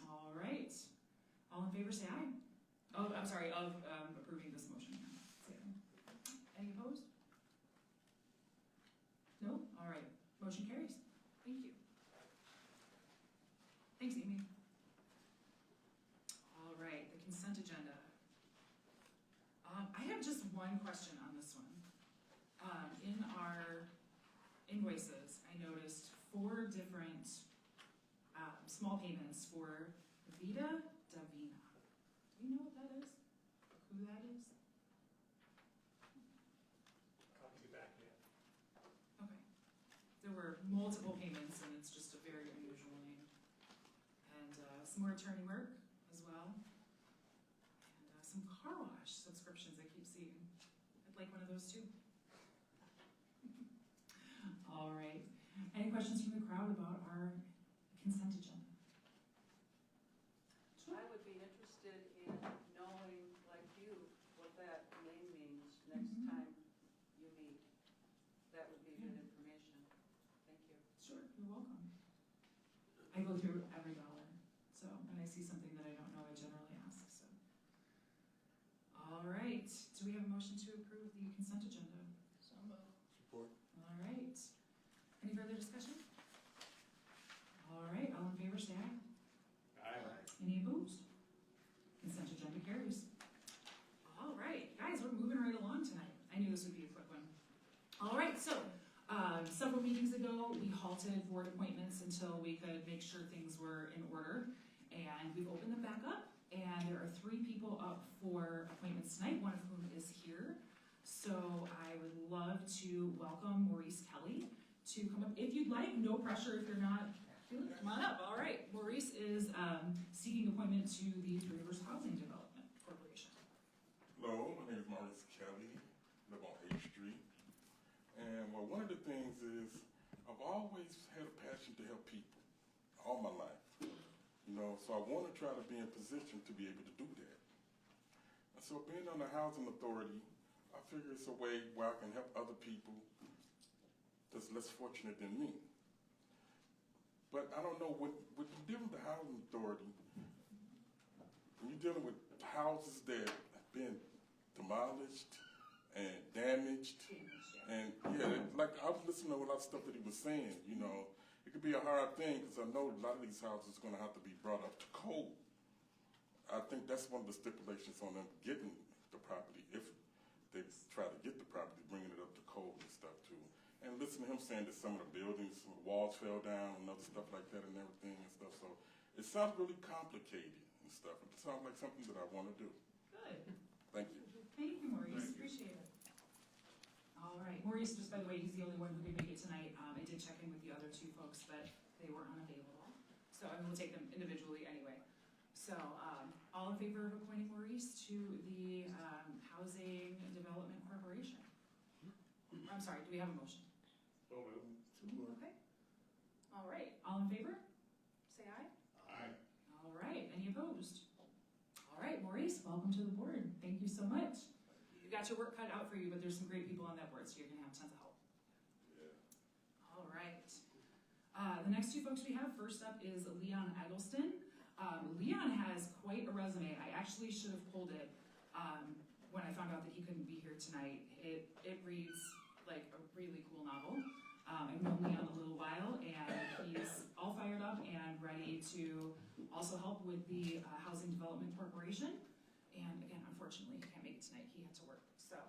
All right. All in favor, say aye. Oh, I'm sorry, of approving this motion. Say aye. Any opposed? No? All right. Motion carries. Thank you. Thanks, Amy. All right, the consent agenda. I have just one question on this one. In our invoices, I noticed 4 different small payments for Vita Davina. Do we know what that is? Who that is? I'll be back in. Okay. There were multiple payments, and it's just a very unusual name. And some more attorney work as well. And some car wash subscriptions I keep seeing. I'd like one of those too. All right. Any questions from the crowd about our consent agenda? I would be interested in knowing, like you, what that name means next time you meet. That would be good information. Thank you. Sure, you're welcome. I go through every dollar, so when I see something that I don't know, I generally ask, so. All right, do we have a motion to approve the consent agenda? So moved. Support. All right. Any further discussion? All right, all in favor, say aye. Aye. Any opposed? Consent agenda carries. All right, guys, we're moving right along tonight. I knew this would be a quick one. All right, so halted board appointments until we could make sure things were in order. And we've opened them back up, and there are 3 people up for appointments tonight, one of whom is here. So I would love to welcome Maurice Kelly to come up. If you'd like, no pressure if you're not. Come on up. All right. Maurice is seeking appointment to the Three Rivers Housing Development Corporation. Hello, my name is Maurice Kelly, live on 8th Street. And well, one of the things is I've always had a passion to help people all my life. You know, so I want to try to be in position to be able to do that. And so being on the Housing Authority, I figure it's a way where I can help other people that's less fortunate than me. But I don't know, when you're dealing with the Housing Authority, when you're dealing with houses that have been demolished and damaged, and yeah, like I was listening to a lot of stuff that he was saying, you know, it could be a hard thing because I know a lot of these houses are going to have to be brought up to code. I think that's one of the stipulations on them getting the property, if they try to get the property, bringing it up to code and stuff too. And listen to him saying that some of the buildings, some of the walls fell down and other stuff like that and everything and stuff. So it sounds really complicated and stuff. It sounds like something that I want to do. Good. Thank you. Thank you, Maurice. Appreciate it. All right. Maurice, just by the way, he's the only one who could make it tonight. I did check in with the other 2 folks, but they were unavailable. So I mean, we'll take them individually anyway. So all in favor of appointing Maurice to the Housing Development Corporation? I'm sorry, do we have a motion? Okay. All right. All in favor? Say aye. Aye. All right. Any opposed? All right, Maurice, welcome to the board. Thank you so much. You got your work cut out for you, but there's some great people on that board, so you're going to have tons of help. Yeah. All right. The next 2 folks we have, first up is Leon Eggleston. Leon has quite a resume. I actually should have pulled it when I found out that he couldn't be here tonight. It reads like a really cool novel. I've known Leon a little while, and he's all fired up and ready to also help with the Housing Development Corporation. And again, unfortunately, he can't make it tonight. He had to work. So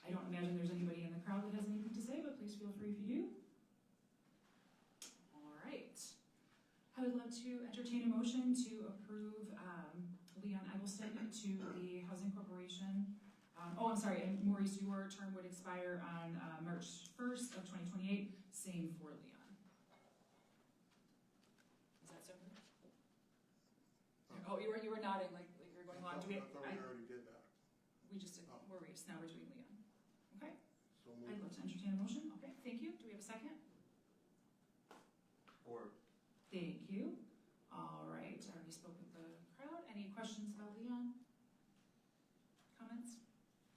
I don't imagine there's anybody in the crowd that has anything to say, but please feel free if you do. All right. I would love to entertain a motion to approve Leon Eggleston to the Housing Corporation. Oh, I'm sorry, and Maurice, your term would expire on March 1st of 2028, same for Leon. Is that so? Oh, you were nodding like you were going along. I thought we already did that. We just did Maurice, now we're doing Leon. Okay, So I'd love to entertain a motion. Okay, thank you. Do we have a second? Or Thank you. All right, I already spoke with the crowd. Any questions about Leon? Comments?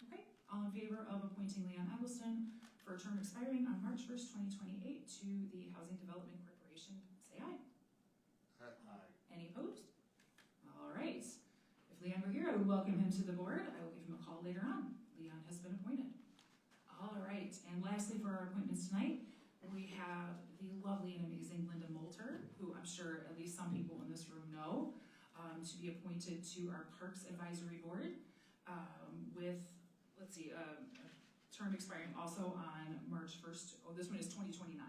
Okay, all in favor of appointing Leon Eggleston for a term expiring on March 1st, 2028 to the Housing Development Corporation, say aye. Aye. Any opposed? All right. If Leon were here, I would welcome him to the board. I will give him a call later on. Leon has been appointed. All right, and lastly for our appointments tonight, we have the lovely and amazing Linda Moulter, who I'm sure at least some people in this room know, to be appointed to our Parks Advisory Board with, let's see, a term expiring also on March 1st. Oh, this one is 2029.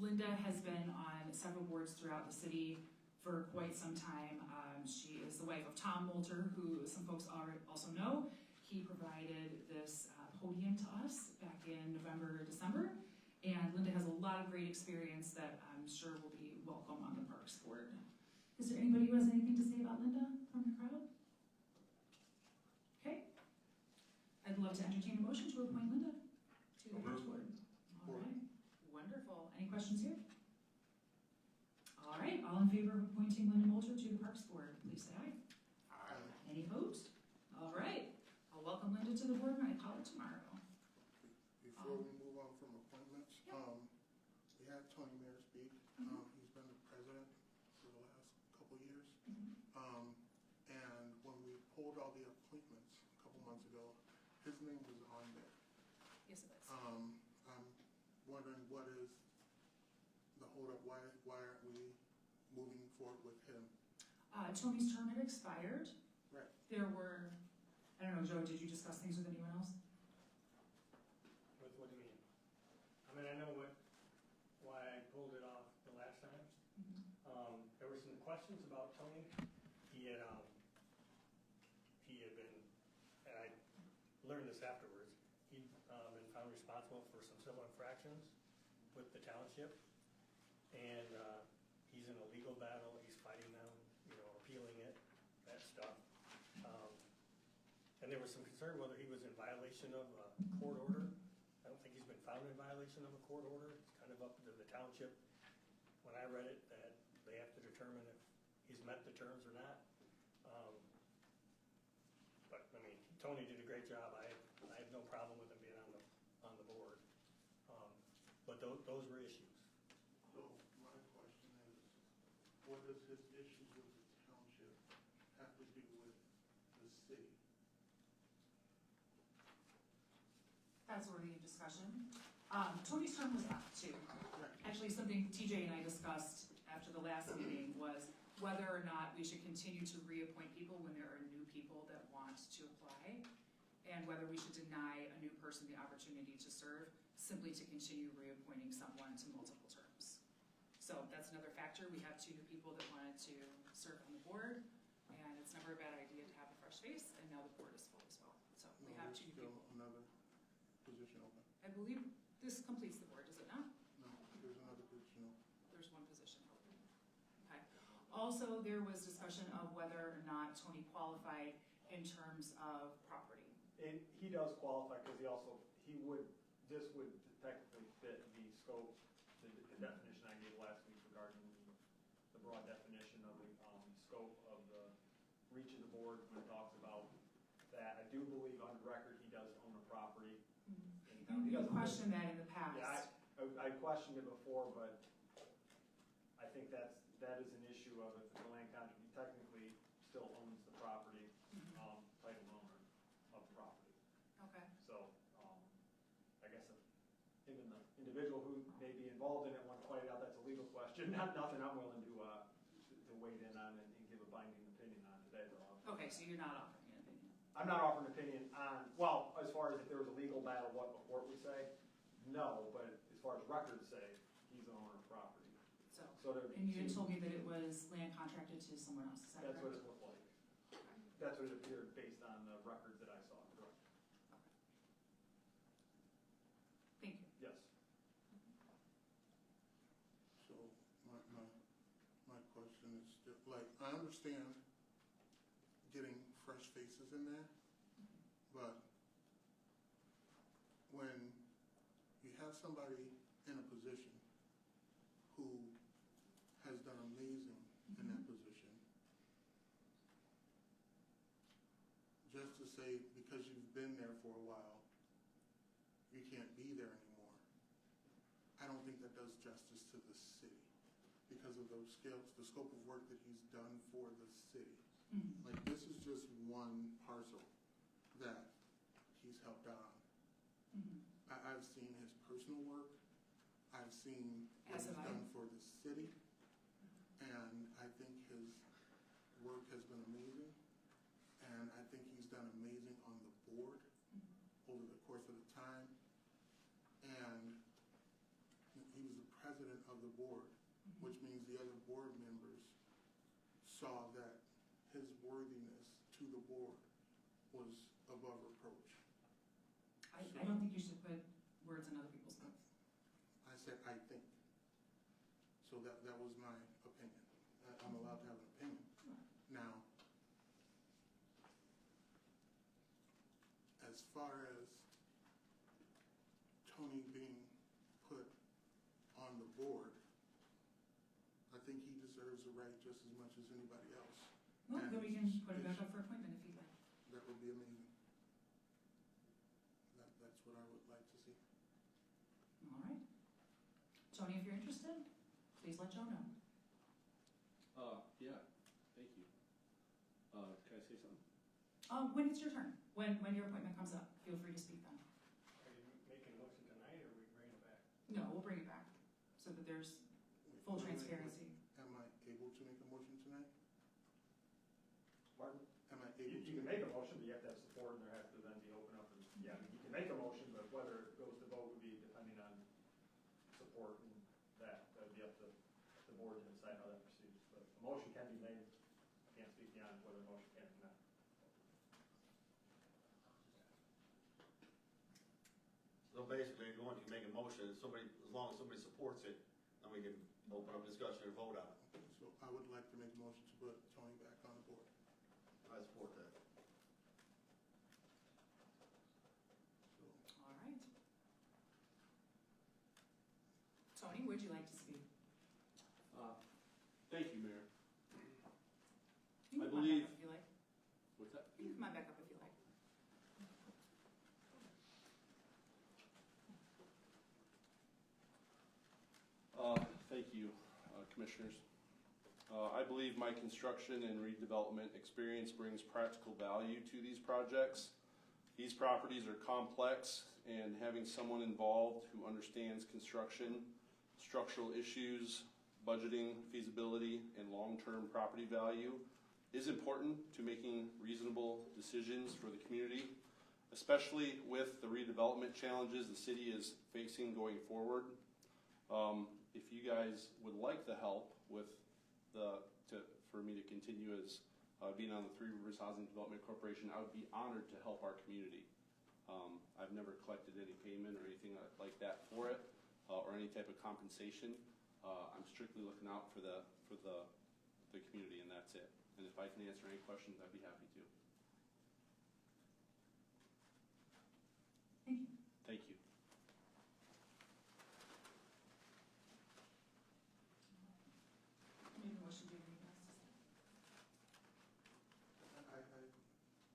Linda has been on several boards throughout the city for quite some time. She is the wife of Tom Moulter, who some folks also know. He provided this podium to us back in November, December. And Linda has a lot of great experience that I'm sure will be welcome on the Parks Board. Is there anybody who has anything to say about Linda from the crowd? Okay. I'd love to entertain a motion to appoint Linda to the Parks Board. All right. Wonderful. Any questions here? All right. All in favor of appointing Linda Moulter to the Parks Board, please say aye. Aye. Any opposed? All right. I'll welcome Linda to the board when I call it tomorrow. Before we move on from appointments, Yep. we had Tony Mayer speak. He's been the president for the last couple years. And when we pulled all the appointments a couple months ago, his name was on there. Yes, it is. I'm wondering what is the holdup? Why aren't we moving forward with him? Tony's term had expired. Right. There were, I don't know, Joe, did you discuss things with anyone else? What do you mean? I mean, I know what questions about Tony. He had been, and I learned this afterwards, he'd been found responsible for some civil infractions with the township. And he's in a legal battle, he's fighting them, appealing it, that stuff. And there was some concern whether he was in violation of a court order. I don't think he's been found in violation of a court order. It's kind of up to the township, when I read it, that they have to determine if he's met the terms or not. But, I mean, Tony did a great job. I have no problem with him being on the board. But those were issues. So my question is, what does his issues with the township have to do with the city? That's worthy of discussion. Tony's term was up too. Actually, something TJ and I discussed after the last meeting was whether or not we should continue to reappoint people when there are new people that want to apply, and whether we should deny a new person the opportunity to serve simply to continue reappointing someone to multiple terms. So that's another factor. We have 2 new people that wanted to serve on the board, and it's never a bad idea to have a fresh face, and now the board is full as well. So we have 2 new people. Another position open. I believe this completes the board, does it not? No, there's another position open. There's 1 position open. Okay. Also, there was discussion of whether or not Tony qualified in terms of property. He does qualify because this would technically fit the scope, the definition I gave last week regarding the broad definition of the scope of the reach of the board when it talks about that. I do believe on record he does own a property. You questioned that in the past. Yeah, I questioned it before, but I think that is an issue of if the land contract, he technically still owns the property, title owner of the property. Okay. So, I guess if him and the individual who may be involved in it want to fight it out, that's a legal question. Nothing I'm willing to wade in on and give a binding opinion on today, though. Okay, so you're not offering an opinion. I'm not offering an opinion on, well, as far as if there was a legal battle, what the court would say, no, but as far as records say, he's an owner of property. So and you had told me that it was land contracted to someone else, is that That's correct? what it looked like. That's what it appeared based on the records that I saw, correct? Thank you. Yes. So my question is still, like, I understand getting fresh faces in there, but when you have somebody in a position who has done amazing in that position, just to say because you've been there for a while, you can't be there anymore, I don't think that does justice to the city because of those skills, the scope of work that he's done for the city. Like, this is just one parcel that he's helped out on. I've seen his personal work. I've seen what he's done for the city. And I think his work has been amazing. And I think he's done amazing on the board over the course of the time. And he was the president of the board, which means the other board members saw that his worthiness to the board was above reproach. I don't think you should put words in other people's mouths. I said, I think. So that was my opinion. I'm allowed to have an opinion. Now, as far as Tony being put on the board, I think he deserves a right just as much as anybody else. Well, then we can put it back up for appointment if you'd like. That would be amazing. That's what I would like to see. All right. Tony, if you're interested, please let Joe know. Yeah, thank you. Can I say something? When it's your turn, when your appointment comes up, feel free to speak then. Are you making a motion tonight, or are we bringing it back? No, we'll bring it back so that there's full transparency. Am I able to make a motion tonight? Martin? Am I able You to? can make a motion, but you have to have support, and there has to then be open up. Yeah, you can make a motion, but whether it goes to vote would be depending on support, and that would be up to the board to decide how that proceeds. But a motion can be basically, if you want, you can make a motion, as long as somebody supports it, then we can open up discussion and vote on it. So I would like to make a motion to put Tony back on the board. I support that. All right. Tony, would you like to speak? Thank you, Mayor. You I can come believe- back up if you like. What's that? You can come on back up if you like. Thank you, Commissioners. I believe my construction and redevelopment experience brings practical value to these projects. These properties are complex, and having someone involved who understands construction, structural issues, budgeting, feasibility, and long-term property value is important to making reasonable decisions for the community, especially with the redevelopment challenges the city is facing going forward. If you guys would like the help with for me to continue as being on the Three Rivers Housing Development Corporation, I would be honored to help our community. I've never collected any payment or anything like that for it, or any type of compensation. I'm strictly looking out for the community, and that's it. And if I can answer any questions, I'd be happy to. Thank you. Thank you. Maybe motion, do you have anything else to say?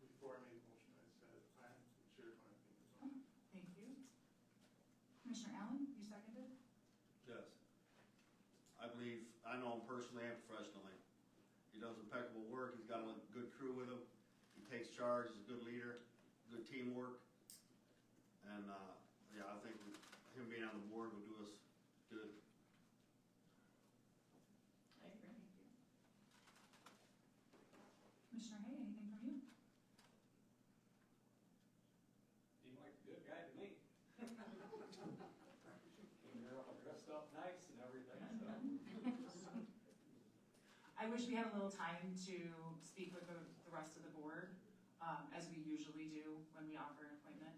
Before I made the motion, I said I shared my opinion as well. Thank you. Commissioner Allen, you seconded? Yes. I know him personally and professionally. He does impeccable work, he's got a good crew with him, he takes charge, he's a good leader, good teamwork. And, yeah, I think him being on the board would do us good. I agree. Thank you. Commissioner Hay, anything from you? Seemed like a good guy to me. Came here all dressed up nice and everything, so. I wish we had a little time to speak with the rest of the board, as we usually do when we offer an appointment.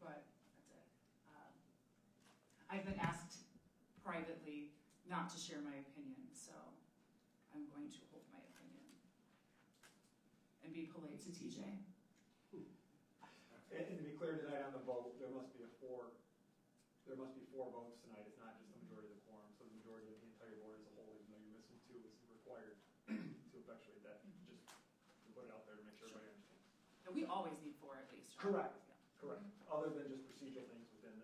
But that's it. I've been asked privately not to share my opinion, so I'm going to hold my opinion and be polite to TJ. And to be clear tonight on the vote, there must be four votes tonight, it's not just the majority of the quorum, so the majority of the entire board as a whole, even though you're missing two, is required to effectuate that, just to put it out there to make sure everybody understands. And we always need four at least, right? Correct, Yeah. correct, other than just procedural things within the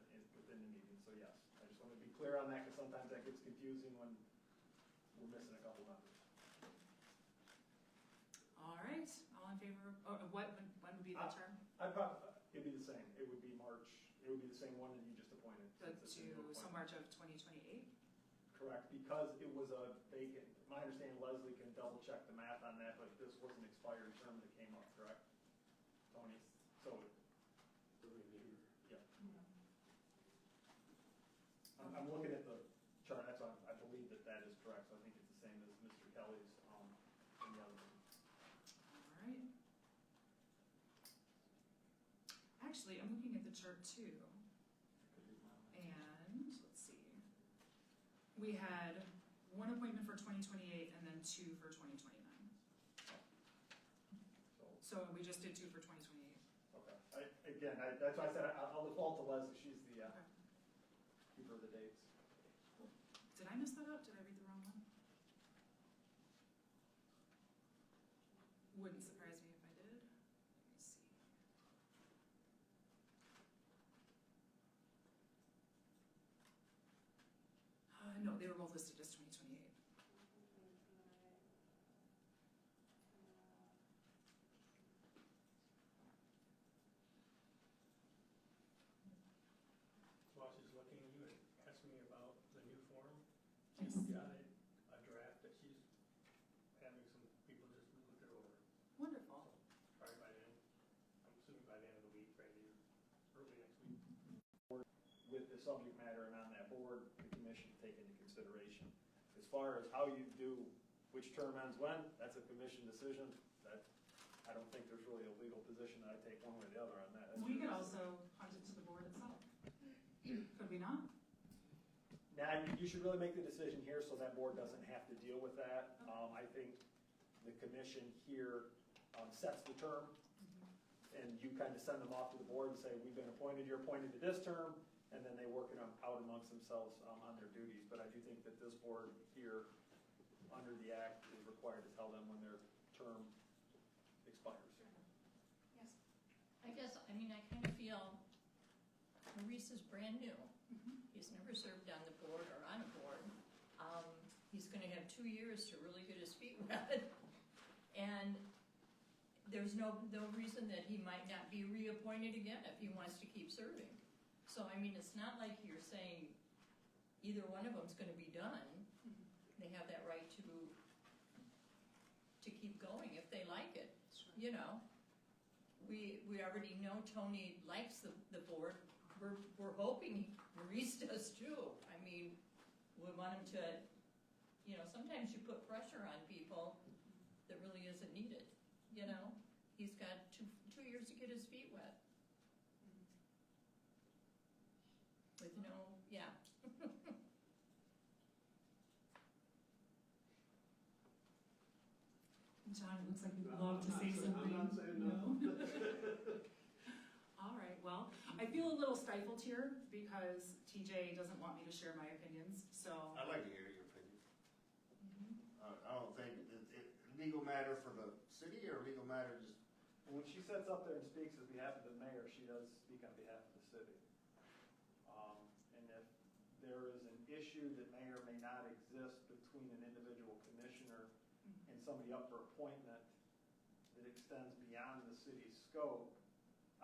meeting, so yes, I just want to be clear on that, because sometimes that gets confusing when we're missing a couple members. All right, all in favor, when would be the term? It'd be the same, it would be March, it would be the same one that you just appointed. So March of 2028? Correct, because it was a vacant, my understanding, Leslie can double check the math on that, but this was an expired term that came up, correct? Tony, so. Yeah. I'm looking at the chart, that's why I believe that is correct, so I think it's the same as Mr. Kelly's, and the other one. All right. Actually, I'm looking at the chart too. And let's see. We had one appointment for 2028 and then two for 2029. So we just did two for 2028. Okay, that's why I said I'll default to Leslie, she's the, Okay. keeper of the dates. Did I mess that up? Did I read the wrong one? Wouldn't surprise me if I did. Let me see. No, they were both listed as 2028. While she's looking, you had asked me about the new form. Yes. She's got a draft that she's having some people just look it over. Wonderful. Probably by then, I'm assuming by the end of the week, maybe early next week. With the subject matter and on that board, the commission take into consideration. As far as how you do, which term ends when, that's a commission decision. That, I don't think there's really a legal position that I take one way or the other on that. That's We your could decision. also punt it to the Could we not? Now, you should really make the decision here so that board doesn't have to deal with that. I think the commission here sets the term, and you kind of send them off to the board and say, we've been appointed, you're appointed to this term, and then they work it out amongst themselves on their duties. But I do think that this board here, under the act, is required to tell them when their term expires. Yes. I guess, I mean, I kind of feel Maurice is brand new. He's never served on the board or on a board. He's gonna have 2 years to really get his feet wet. And there's no reason that he might not be reappointed again if he wants to keep serving. So, I mean, it's not like you're saying either one of them's gonna be done. They have that right to keep going if they like it, you know. We already know Tony likes the board. We're hoping Maurice does too. I mean, we want him to, you know, sometimes you put pressure on people that really isn't needed, you know? He's got two years to get his feet wet. With no, yeah. John, it looks like you'd love to say something. I'm not saying no. All right, well, I feel a little stifled here because TJ doesn't want me to share my opinions, so. I'd like to hear your opinion. I don't think, legal matter for the city or legal matter just, When she sits up there and speaks on behalf of the mayor, she does speak on behalf of the city. And if there is an issue that may or may not exist between an individual commissioner and somebody up for appointment that extends beyond the city's scope,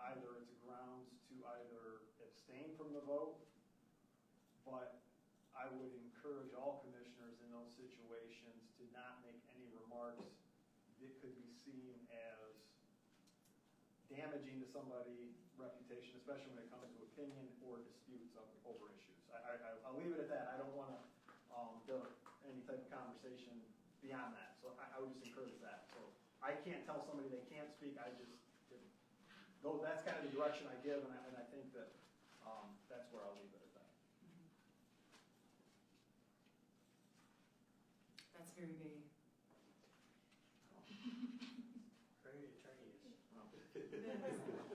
either it's grounds to either abstain from the vote, but I would encourage all commissioners in those situations to not make any remarks that could be seen as damaging to somebody's reputation, especially when it comes to opinion or disputes over issues. I'll leave it at that. I don't want to build any type of conversation beyond that. So I would just encourage that. So I can't tell somebody they can't speak. Though that's kind of the direction I give, and I think that that's where I'll leave it at that. That's very vague. Very attorney-ish.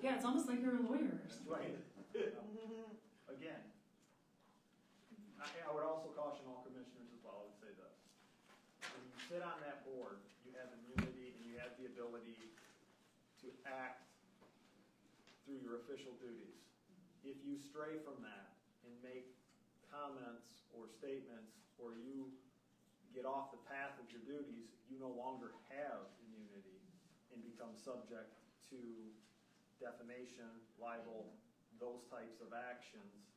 Yeah, it's almost like you're a lawyer. Right. Again, I would also caution all commissioners as well. I would say this. When you sit on that board, you have immunity and you have the ability to act through your official duties. If you stray from that and make comments or statements, or you get off the path of your duties, you no longer have immunity and become subject to defamation, libel, those types of actions,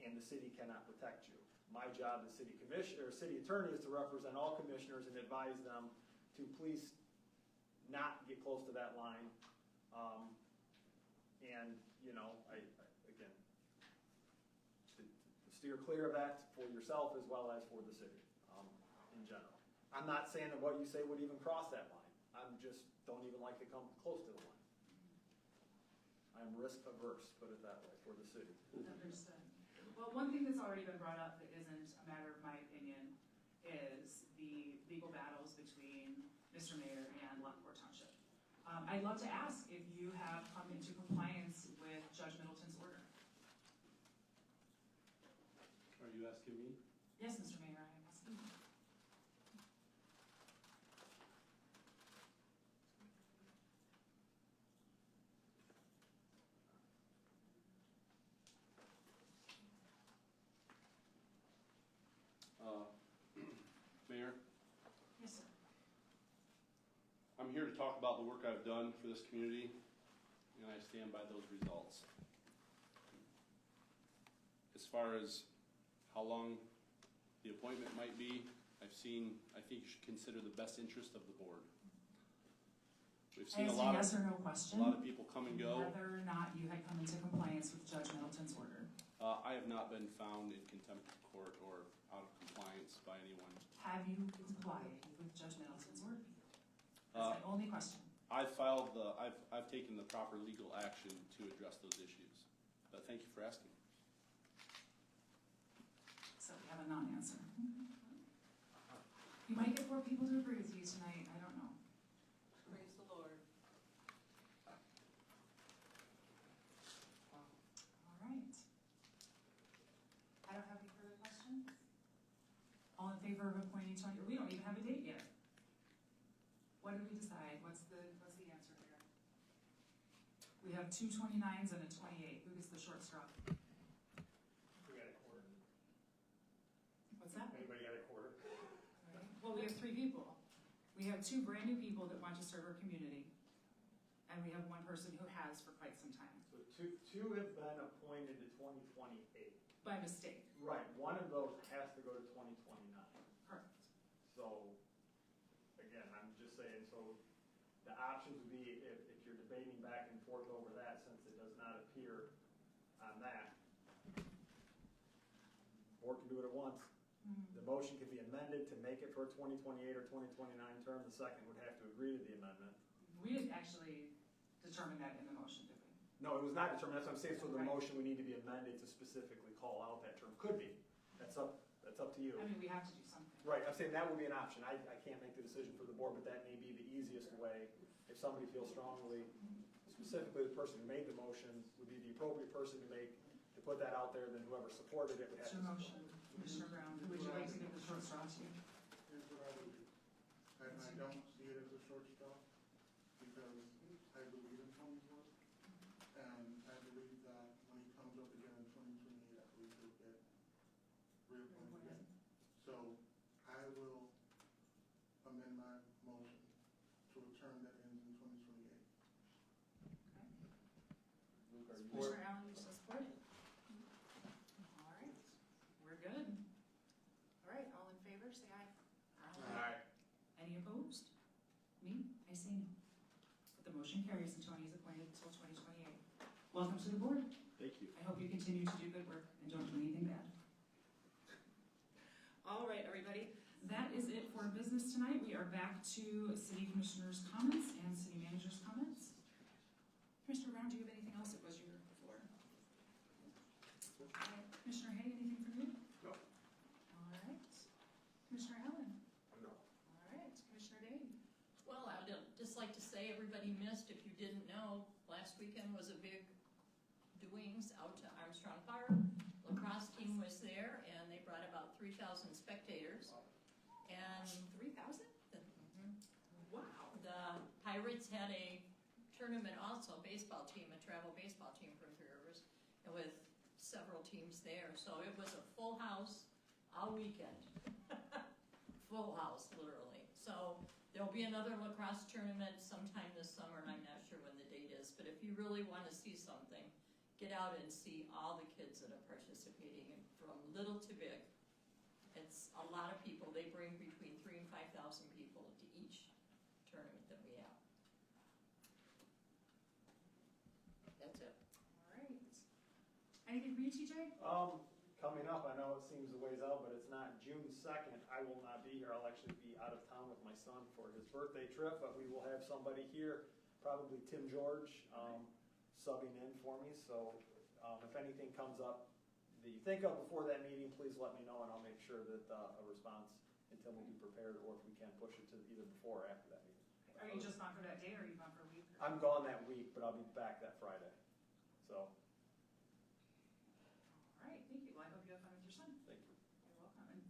and the city cannot protect you. My job as city commissioner, or city attorney, is to represent all commissioners and advise them to please not get close to that line. And, you know, again, to steer clear of that for yourself as well as for the city in general. I'm not saying that what you say would even cross that line. I'm just don't even like to come close to the line. I'm risk averse, put it that way, for the city. Understood. Well, one thing that's already been brought up that isn't a matter of my opinion is the legal battles between Mr. Mayor and Lockport Township. I'd love to ask if you have come into compliance with Judge Middleton's order. Are you asking me? Yes, Mr. Mayor, I am asking. Mayor, Yes, sir. I'm here to talk about the work I've done for this community, and I stand by those results. As far as how long the appointment might be, I think you should consider the best interest of the board. We've seen a lot yes or no question. of people come and go. Whether or not you had come into compliance with Judge Middleton's order. I have not been found in contempt of court or out of compliance by anyone. Have you complied with Judge Middleton's order? That's my only question. I've taken the proper legal action to address those issues. But thank you for asking. have a non-answer. You might get 4 people to agree with you tonight, I don't know. Praise the Lord. All right. I don't have any further questions. All in favor of appointing Tony, we don't even have a date yet. What did we decide? What's the answer here? We have 2 29s and a 28. Who gets the short straw? We got a quarter. What's that? Anybody got a quarter? Well, we have 3 people. We have 2 brand new people that want to serve our community. And we have 1 person who has for quite some time. So two have been appointed to 2028. By mistake. Right, one of those has to go to 2029. Correct. So, again, I'm just saying, so the options would be if you're debating back and forth over that, since it does not appear on that, board can do it at once. The motion can be amended to make it for a 2028 or 2029 term. The second would have to agree to the amendment. We didn't actually determine that in the motion, did we? No, it was not determined. That's what I'm saying. So the Right. motion would need to be amended to specifically call out that term. Could be. That's up to you. I mean, we have to do something. Right, I'm saying that would be an option. I can't make the decision for the board, but that may be the easiest way. If somebody feels strongly, specifically the person who made the motion would be the appropriate person to put that out there, then whoever supported it would have It's to your support motion. Commissioner Brown, who would you like to give the short straw to? Here's what I would do. And I don't see it as a short straw, because I believe in Tony's work. And I believe that when he comes up again in 2028, I believe he'll get reappointed again. So I will amend my motion to a term that ends in 2028. Commissioner Allen, you still support it? All right, we're good. All right, all in favor, say aye. Aye. Any opposed? Me? I say no. But the motion carries and Tony is appointed until 2028. Welcome to the board. Thank you. I hope you continue to do good work and don't do anything bad. All right, everybody. That is it for business tonight. We are back to city commissioners' comments and city managers' comments. Commissioner Brown, do you have anything else? It was your floor. Commissioner Hay, anything from you? No. All right. Commissioner Allen? No. All right. Commissioner Day? Well, I'd just like to say everybody missed, if you didn't know, last weekend was a big doings out to Armstrong Park. Lacrosse team was there and they brought about 3,000 spectators. And 3,000? Wow. the Pirates had a tournament also, baseball team, a travel baseball team for 3 Rivers, and with several teams there. So it was a full house all weekend. Full house, literally. So there'll be another lacrosse tournament sometime this summer, and I'm not sure when the date is. But if you really want to see something, get out and see all the kids that are participating, from little to big. It's a lot of people. They bring between 3,000 and 5,000 people to each tournament that we have. That's it. All right. Anything for you, TJ? Coming up, I know it seems a ways out, but it's not. June 2nd, I will not be here. I'll actually be out of town with my son for his birthday trip, but we will have somebody here, probably Tim George, subbing in for me. So if anything comes up that you think of before that meeting, please let me know, and I'll make sure that a response until we be prepared, or if we can push it to either before or after that meeting. Are you just gone for that day, or are you gone for a week? I'm gone that week, but I'll be back that Friday. So, All right, thank you. Well, I hope you have fun with your son. thank you. You're welcome. And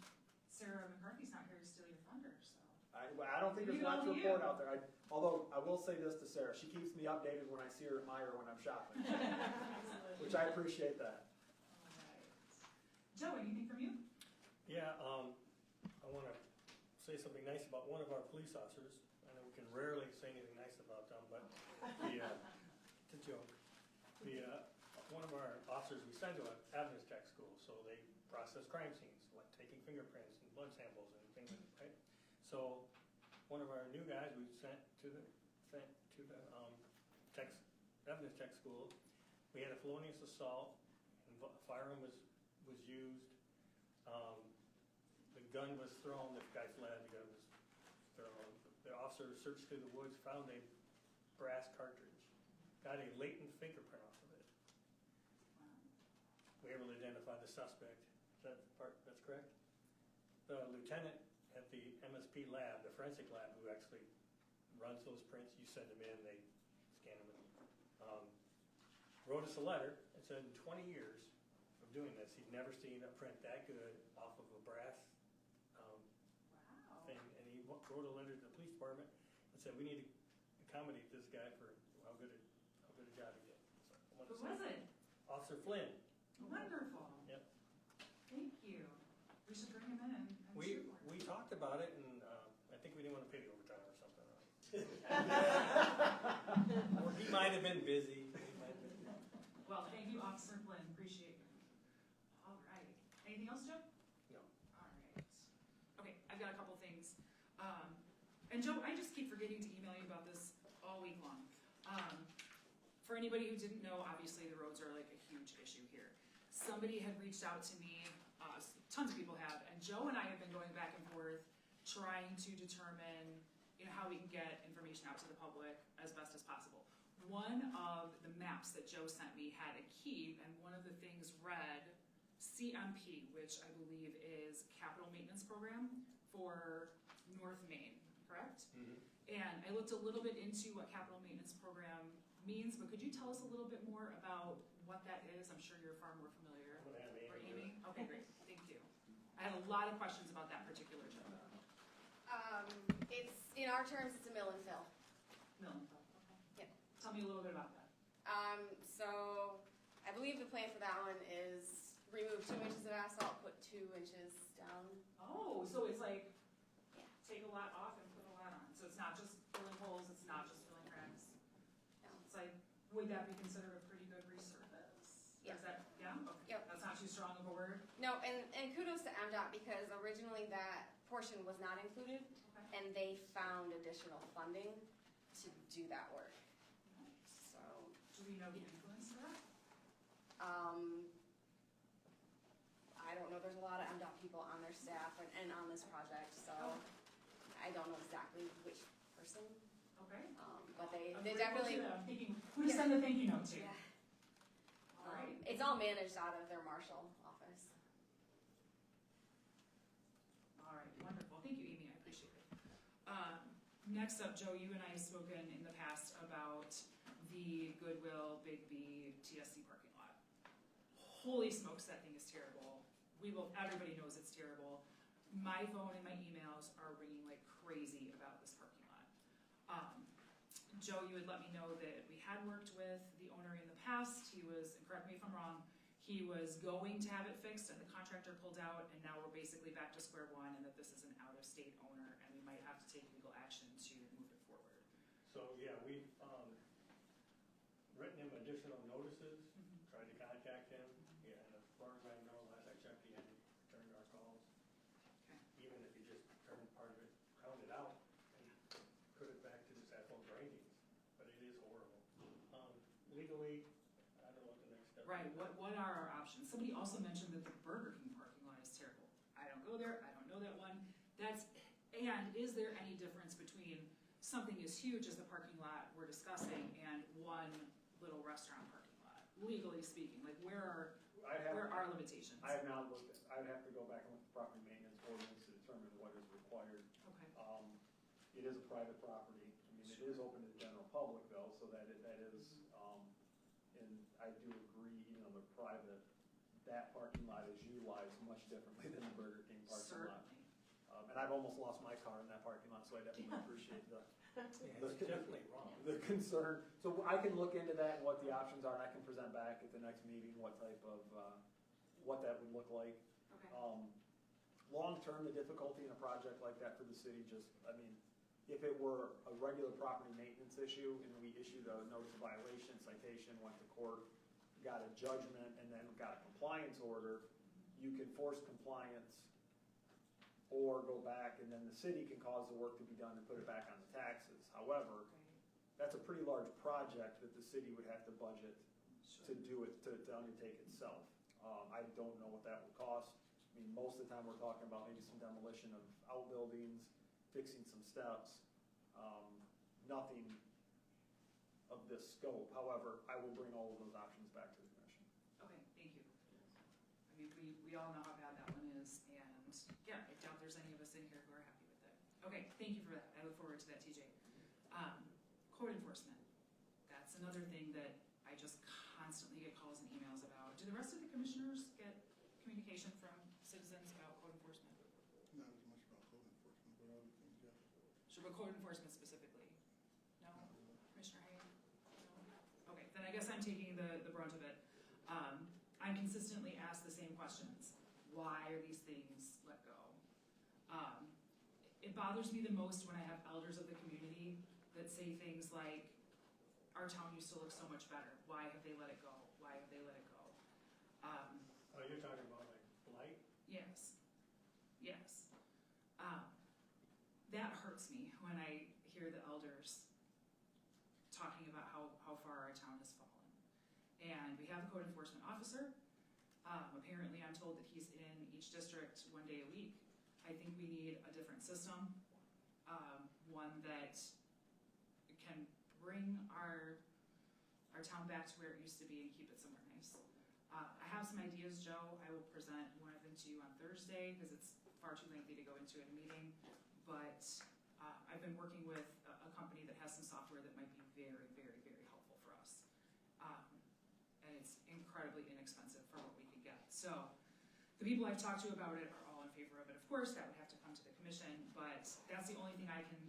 Sarah McCarthy's not here to steal your thunder, so. I don't think there's Leave it much all to to report you. out there. Although I will say this to Sarah, she keeps me updated when I see her at Meijer when I'm shopping, which I appreciate that. All right. Joe, anything from you? Yeah, I want to say something nice about one of our police officers. I know we can rarely say anything nice about them, but it's a joke. One of our officers we send to an evidence check school, so they process crime scenes, like taking fingerprints and blood samples and things like that, right? So one of our new guys we sent to the evidence check school, we had a felonious assault, and a firearm was used. The gun was thrown, the guy fled, the gun was thrown. The officer searched through the woods, found a brass cartridge, got a latent fingerprint off of it. We were able to identify the suspect. Is that part, that's correct? the lieutenant at the MSP lab, the forensic lab, who actually runs those prints, you send them in, they scan them, wrote us a letter and said in 20 years of doing this, he'd never seen a print that good off of a brass Wow. thing. And he wrote a letter to the police department and said, we need to accommodate this guy for how good a job he did. So, I wanted to Who was say, it? Officer Flynn. Wonderful. Yep. Thank you. We should bring him in. I'm We sure. talked about it, and I think we didn't want to pay the overtime or something. Or he might have been busy. Well, thank you, Officer Flynn. Appreciate you. All right. Anything else, Joe? No. All right. Okay, I've got a couple things. And Joe, I just keep forgetting to email you about this all week long. For anybody who didn't know, obviously the roads are like a huge issue here. Somebody had reached out to me, tons of people have, and Joe and I have been going back and forth trying to determine, how we can get information out to the public as best as possible. One of the maps that Joe sent me had a key, and one of the things read CMP, which I believe is Capital Maintenance Program for North Main, correct? Mm-hmm. And I looked a little bit into what Capital Maintenance Program means, but could you tell us a little bit more about what that is? I'm sure you're far more familiar. I'm gonna have Or Amy do Amy? Okay, great, thank you. I had a lot of questions about that particular job. It's, in our terms, it's a mill and fill. Mill and fill, okay. Yep. Tell me a little bit about that. So I believe the plan for that one is remove 2 inches of asphalt, put 2 inches down. Oh, so it's like, Yeah. take a lot off and put a lot on. So it's not just filling holes, it's not just filling cracks. No. It's like, would that be considered a pretty good resurface? Yeah. Is that, yeah? Okay. Yep. That's not too strong of a word? No, and kudos to MDOT because originally that portion was not included, Okay. and they found additional funding to do that work. So, Do we know the influence of that? I don't know, there's a lot of MDOT people on their staff and on this project, so I don't know exactly which person, Okay. but they I'm grateful definitely, to them. Who to send the thank you note to? yeah. All right. It's all managed out of their Marshall office. All right, wonderful. Thank you, Amy, I appreciate it. Next up, Joe, you and I have spoken in the past about the Goodwill Big B TSC parking lot. Holy smokes, that thing is terrible. Everybody knows it's terrible. My phone and my emails are ringing like crazy about this parking lot. Joe, you had let me know that we had worked with the owner in the past. He was, and correct me if I'm wrong, he was going to have it fixed and the contractor pulled out, and now we're basically back to square one, and that this is an out-of-state owner and we might have to take legal action to move it forward. So, yeah, we've written him additional notices, tried to contact him. Yeah, and as far as I know, last I checked, he hadn't returned our calls. Okay. Even if he just turned part of it, rounded out, and put it back to just asphalt grindings. But it is horrible. Legally, I don't know what the next step is. Right, what are our options? Somebody also mentioned that the Burger King parking lot is terrible. I don't go there, I don't know that one. And is there any difference between something as huge as the parking lot we're discussing and one little restaurant parking lot? Legally speaking, like where are limitations? I have not looked at, I would have to go back and look at the property maintenance ordinance to determine what is required. Okay, It is a private property. I mean, it is open to the general public though, so that is, and I do agree, even though they're private, that parking lot is utilized much differently than the Burger King parking lot. certainly. And I've almost lost my car in that parking lot, so I definitely appreciate Yeah, it's definitely wrong. the concern. So I can look into that and what the options are, and I can present back at the next meeting what type of, what that would look like. Okay. Long-term, the difficulty in a project like that for the city if it were a regular property maintenance issue and we issued a notice of violation, citation, went to court, got a judgment, and then got a compliance order, you could force compliance or go back and then the city can cause the work to be done and put it back on the taxes. However, that's a pretty large project that the city would have to budget to do it, to undertake itself. I don't know what that would cost. I mean, most of the time we're talking about maybe some demolition of outbuildings, fixing some steps, nothing of this scope. However, I will bring all of those options back to the commission. Okay, thank you. I mean, we all know how bad that one is, and yeah, I doubt there's any of us in here who are happy with it. Okay, thank you for that. I look forward to that, TJ. Code enforcement. That's another thing that I just constantly get calls and emails about. Do the rest of the commissioners get communication from citizens about code enforcement? Not as much about code enforcement, but other things, yeah. Sure, but code enforcement specifically? No? Commissioner Hay? No? Okay, then I guess I'm taking the brunt of it. I'm consistently asked the same questions. Why are these things let go? It bothers me the most when I have elders of the community that say things like, our town used to look so much better. Why have they let it go? Why have they let it go? Oh, you're talking about like blight? Yes. Yes. That hurts me when I hear the elders talking about how far our town has fallen. And we have a code enforcement officer. Apparently, I'm told that he's in each district 1 day a week. I think we need a different system, one that can bring our town back to where it used to be and keep it somewhere nice. I have some ideas, Joe. I will present one of them to you on Thursday because it's far too lengthy to go into in a meeting. But I've been working with a company that has some software that might be very, very, very helpful for us. And it's incredibly inexpensive for what we can get. So the people I've talked to about it are all in favor of it. Of course, that would have to come to the commission, but that's the only thing I can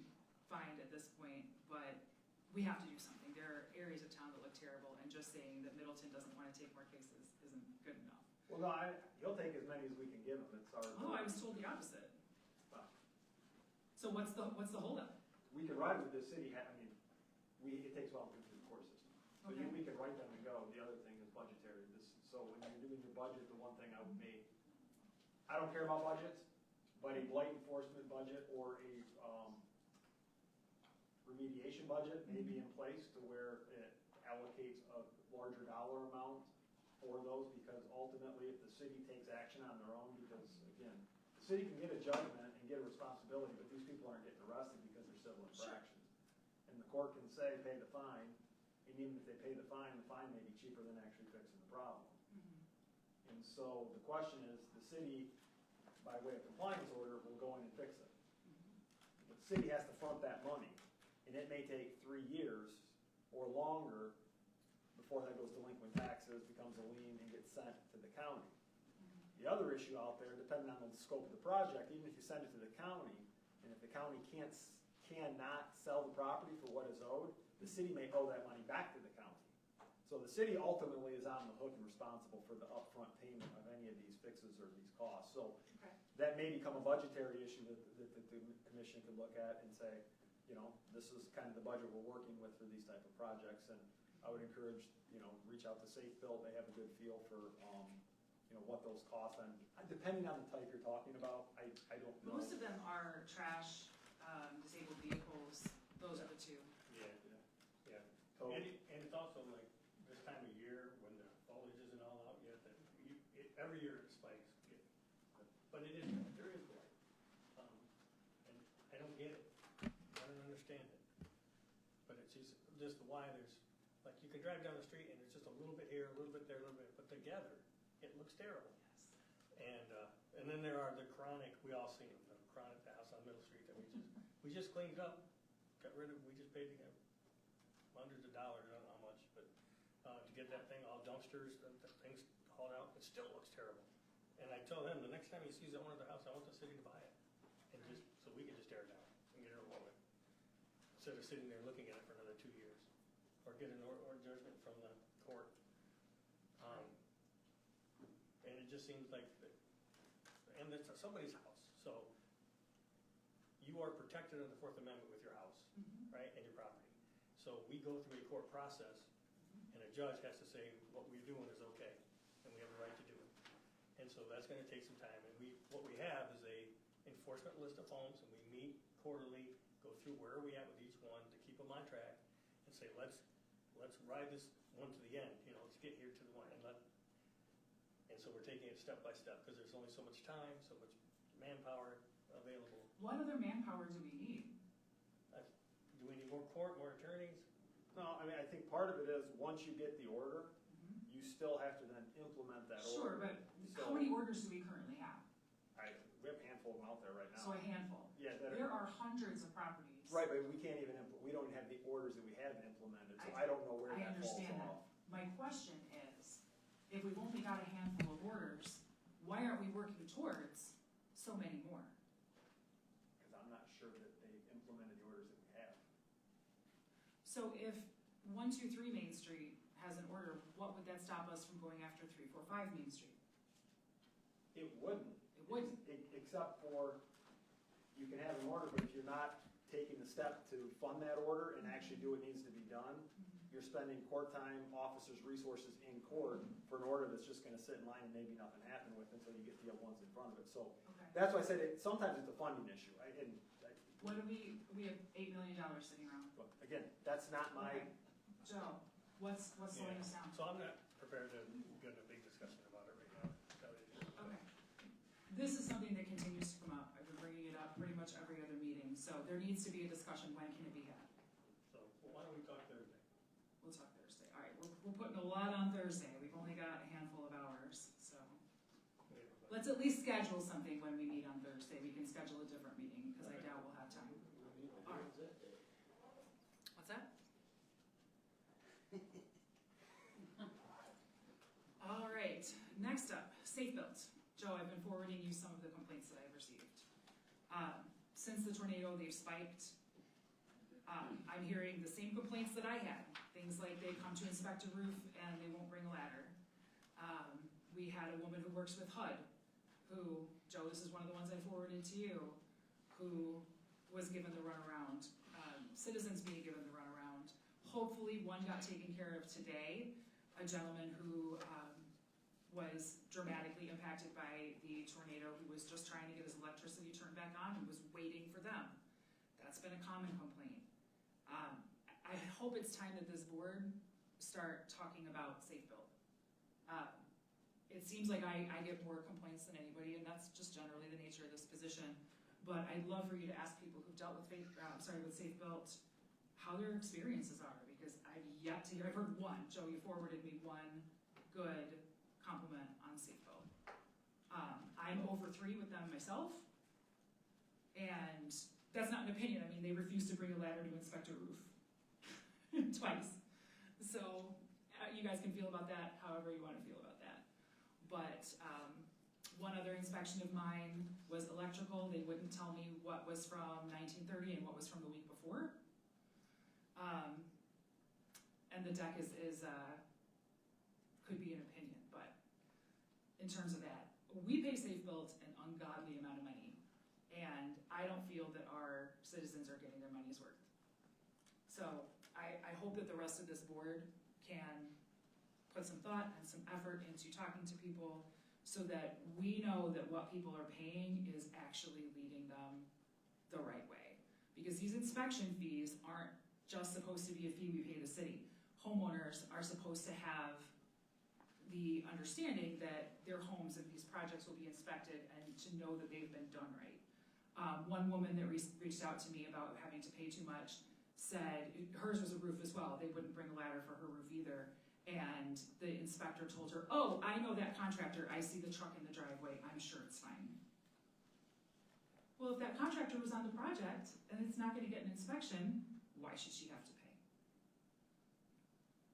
find at this point. But we have to do something. There are areas of town that look terrible, and just saying that Middleton doesn't want to take more cases isn't good enough. Well, no, he'll take as many as we can give him, it's our. Oh, I was told the opposite. Well, So what's the holdup? we can ride with the city, it takes a while to go through the court system. So Okay. we can write them and go, the other thing is budgetary, so when you're doing your budget, the one thing I don't care about budgets, but a blight enforcement budget or a, remediation budget may be in place to where it allocates a larger dollar amount for those, because ultimately if the city takes action on their own, because again, the city can get a judgment and get a responsibility, but these people aren't getting arrested because they're civil infractions. And the court can say, pay the fine, and even if they pay the fine may be cheaper than actually fixing the problem. And so the question is, the city, by way of compliance order, will go in and fix it. But the city has to front that money. And it may take 3 years or longer before that goes delinquent taxes, becomes a lien, and gets sent to the county. The other issue out there, depending on the scope of the project, even if you send it to the county, and if the county cannot sell the property for what is owed, the city may owe that money back to the county. So the city ultimately is on the hook and responsible for the upfront payment of any of these fixes or these costs. So that may become a budgetary issue that the commission could look at and say, this is kind of the budget we're working with for these type of projects. And I would encourage, reach out to Safe Build. They have a good feel for, what those costs, and depending on the type you're talking about, I don't know. Most of them are trash, disabled vehicles. Those are the two. Yeah. So- And it's also like this time of year when the foliage isn't all out yet, that every year it spikes. But there is blight. And I don't get it. I don't understand it. But it's just why there's, like, you can drive down the street and it's just a little bit here, a little bit there, a little bit, but together, it looks terrible. And then there are the chronic, we all seen them, the chronic, the house on Middle Street that we just cleaned up, we just paid to get hundreds of dollars, I don't know how much, but to get that thing, all dumpsters, the things hauled out, it still looks terrible. And I tell them, the next time he sees that one at the house, I want the city to buy it, and so we can just tear it down and get it over with. Instead of sitting there looking at it for another 2 years, or get an or judgment from the court. And it just seems like, and it's somebody's house, so you are protected under the Fourth Amendment with your house, right, and your property. So we go through a court process, and a judge has to say what we're doing is okay, and we have the right to do it. And so that's gonna take some time, and what we have is a enforcement list of homes, and we meet quarterly, go through where are we at with each one to keep them on track, and say, let's ride this one to the end, let's get here to the one, and so we're taking it step by step, because there's only so much time, so much manpower available. What other manpower do we need? Do we need more court, more attorneys? No, I think part of it is, once you get the order, you still have to then implement that order. Sure, but how many orders do we currently have? We have handful of them out there right now. So a handful. Yeah, that There are hundreds of properties. right, but we can't even, we don't have the orders that we haven't implemented, so I don't know where I that falls understand that. off. My question is, if we've only got a handful of orders, why aren't we working towards so many more? Because I'm not sure that they implemented the orders that we have. So if 123 Main Street has an order, what would that stop us from going after 345 Main Street? It wouldn't. It wouldn't. Except for, you can have an order, but if you're not taking the step to fund that order and actually do what needs to be done, you're spending court time, officers' resources in court for an order that's just gonna sit in line and maybe nothing happen with until you get the other ones in front of it. So Okay. that's why I said sometimes it's a funding issue. What do we have $8 million sitting around. Look, again, that's not my, Okay. Joe, what's slowing us down? So I'm not prepared to get into a big discussion about it right now. Okay. This is something that continues to come up. I've been bringing it up pretty much every other meeting, so there needs to be a discussion. When can it be had? So why don't we talk Thursday? We'll talk Thursday. All right, we're putting a lot on Thursday. We've only got a handful of hours, so let's at least schedule something when we meet on Thursday. We can schedule a different meeting, because I doubt we'll have time. All right. What's that? All right, next up, Safe Built. Joe, I've been forwarding you some of the complaints that I've received. Since the tornado, they've spiked. I'm hearing the same complaints that I had. Things like they come to inspect a roof and they won't bring a ladder. We had a woman who works with HUD, who, Joe, this is one of the ones I forwarded to you, who was given the runaround. Citizens being given the runaround. Hopefully one got taken care of today. A gentleman who was dramatically impacted by the tornado, who was just trying to get his electricity turned back on and was waiting for them. That's been a common complaint. I hope it's time that this board start talking about Safe Built. It seems like I get more complaints than anybody, and that's just generally the nature of this position. But I'd love for you to ask people who've dealt with Safe Built how their experiences are, because I've yet to hear. I've heard one. Joe, you forwarded me one good compliment on Safe Built. I'm over 3 with them myself, and that's not an opinion. I mean, they refused to bring a ladder to inspect a roof twice. So you guys can feel about that however you want to feel about that. But one other inspection of mine was electrical. They wouldn't tell me what was from 1930 and what was from the week before. And the deck could be an opinion, but in terms of that, we pay Safe Built an ungodly amount of money, and I don't feel that our citizens are getting their money's worth. So I hope that the rest of this board can put some thought and some effort into talking to people so that we know that what people are paying is actually leading them the right way. Because these inspection fees aren't just supposed to be a fee we pay the city. Homeowners are supposed to have the understanding that their homes and these projects will be inspected and to know that they've been done right. One woman that reached out to me about having to pay too much said hers was a roof as well. They wouldn't bring a ladder for her roof either. And the inspector told her, "Oh, I know that contractor. I see the truck in the driveway. I'm sure it's fine." Well, if that contractor was on the project and it's not going to get an inspection, why should she have to pay?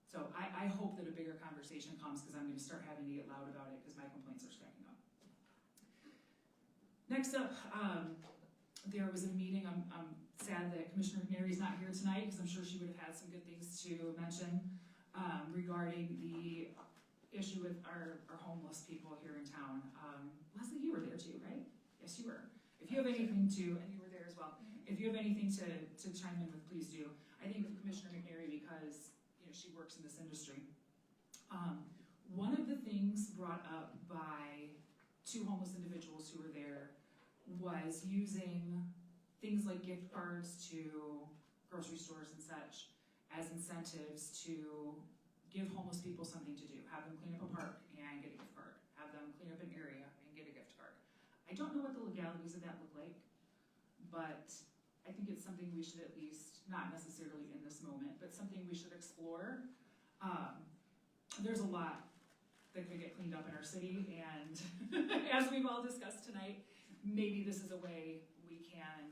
So I hope that a bigger conversation comes, because I'm going to start having to get loud about it because my complaints are stacking up. Next up, there was a meeting. I'm sad that Commissioner McNary's not here tonight, because I'm sure she would have had some good things to mention regarding the issue with our homeless people here in town. Leslie, you were there too, right? Yes, you were. If you have anything to, and you were there as well, if you have anything to chime in with, please do. I think with Commissioner McNary, because she works in this industry. One of the things brought up by 2 homeless individuals who were there was using things like gift cards to grocery stores and such as incentives to give homeless people something to do. Have them clean up a park and get a gift card. Have them clean up an area and get a gift card. I don't know what the legalities of that look like, but I think it's something we should at least, not necessarily in this moment, but something we should explore. There's a lot that could get cleaned up in our city, and as we've all discussed tonight, maybe this is a way we can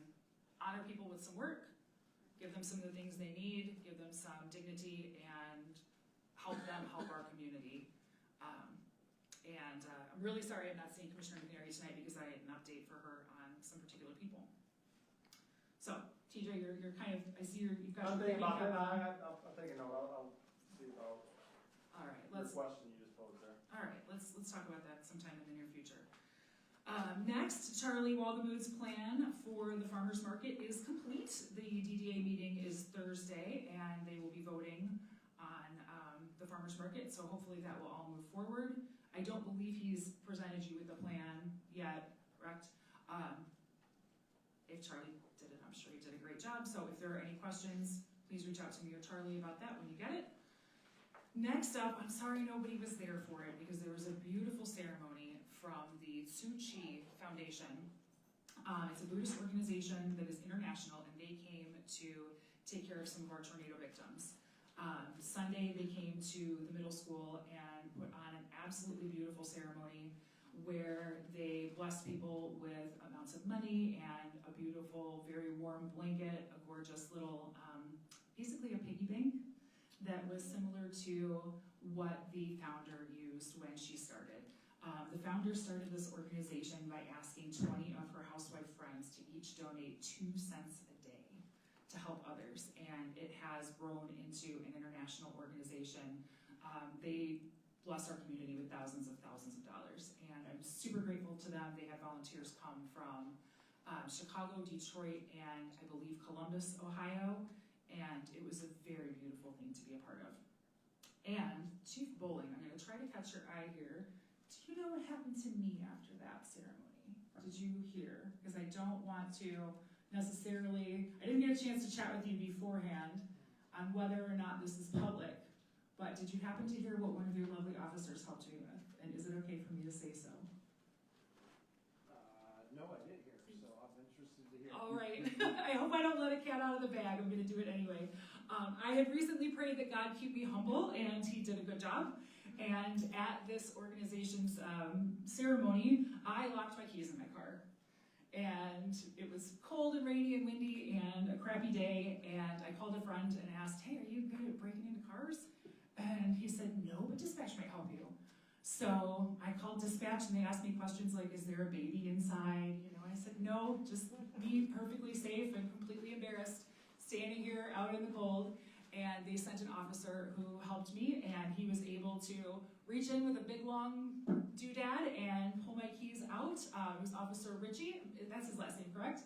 honor people with some work, give them some of the things they need, give them some dignity, and help them help our community. I'm really sorry I'm not seeing Commissioner McNary tonight because I had an update for her on some particular people. So, TJ, you're kind of, I see you've got I'm your thinking about thinking it, cap on. I'm thinking, I'll see about All right, your let's question you just posed there. All right, let's talk about that sometime in the near future. Next, Charlie Walgamood's plan for the farmers market is complete. The DDA meeting is Thursday, and they will be voting on the farmers market. So hopefully that will all move forward. I don't believe he's presented you with the plan yet, correct? If Charlie did it, I'm sure he did a great job. So if there are any questions, please reach out to me or Charlie about that when you get it. Next up, I'm sorry nobody was there for it because there was a beautiful ceremony from the Tzu Chi Foundation. It's a Buddhist organization that is international, and they came to take care of some of our tornado victims. Sunday, they came to the middle school and put on an absolutely beautiful ceremony where they blessed people with amounts of money and a beautiful, very warm blanket, a gorgeous little, basically a piggy bank that was similar to what the founder used when she started. The founder started this organization by asking 20 of her housewife friends to each donate 2 cents a day to help others, and it has grown into an international organization. They bless our community with thousands of dollars, and I'm super grateful to them. They had volunteers come from Chicago, Detroit, and I believe Columbus, Ohio, and it was a very beautiful thing to be a part of. And Chief Bowling, I'm going to try to catch your eye here. Do you know what happened to me after that ceremony? Did you hear? Because I don't want to necessarily, I didn't get a chance to chat with you beforehand on whether or not this is public, but did you happen to hear what one of your lovely officers helped you with? And is it okay for me to say so? No, I didn't hear, so I'm interested to hear. All right. I hope I don't let a cat out of the bag. I'm going to do it anyway. I had recently prayed that God keep me humble, and he did a good job. And at this organization's ceremony, I locked my keys in my car. And it was cold and rainy and windy and a crappy day. And I called a friend and asked, hey, are you good at breaking into cars? And he said, no, but dispatch might help you. So I called dispatch and they asked me questions like, is there a baby inside? You know, I said, no, just be perfectly safe and completely embarrassed, standing here out in the cold. And they sent an officer who helped me, and he was able to reach in with a big long doodad and pull my keys out. It was Officer Richie, that's his last name, correct?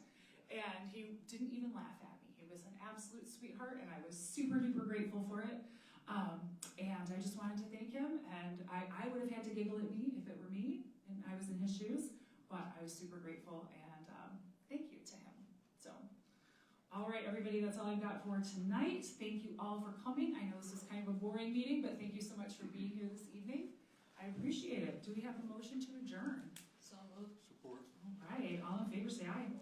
And he didn't even laugh at me. He was an absolute sweetheart, and I was super duper grateful for it. And I just wanted to thank him, and I would have had to giggle at me if it were me, and I was in his shoes, but I was super grateful, and thank you to him. So, all right, everybody, that's all I've got for tonight. Thank you all for coming. I know this was kind of a boring meeting, but thank you so much for being here this evening. I appreciate it. Do we have a motion to adjourn? So moved. Support. All right, all in favor say aye.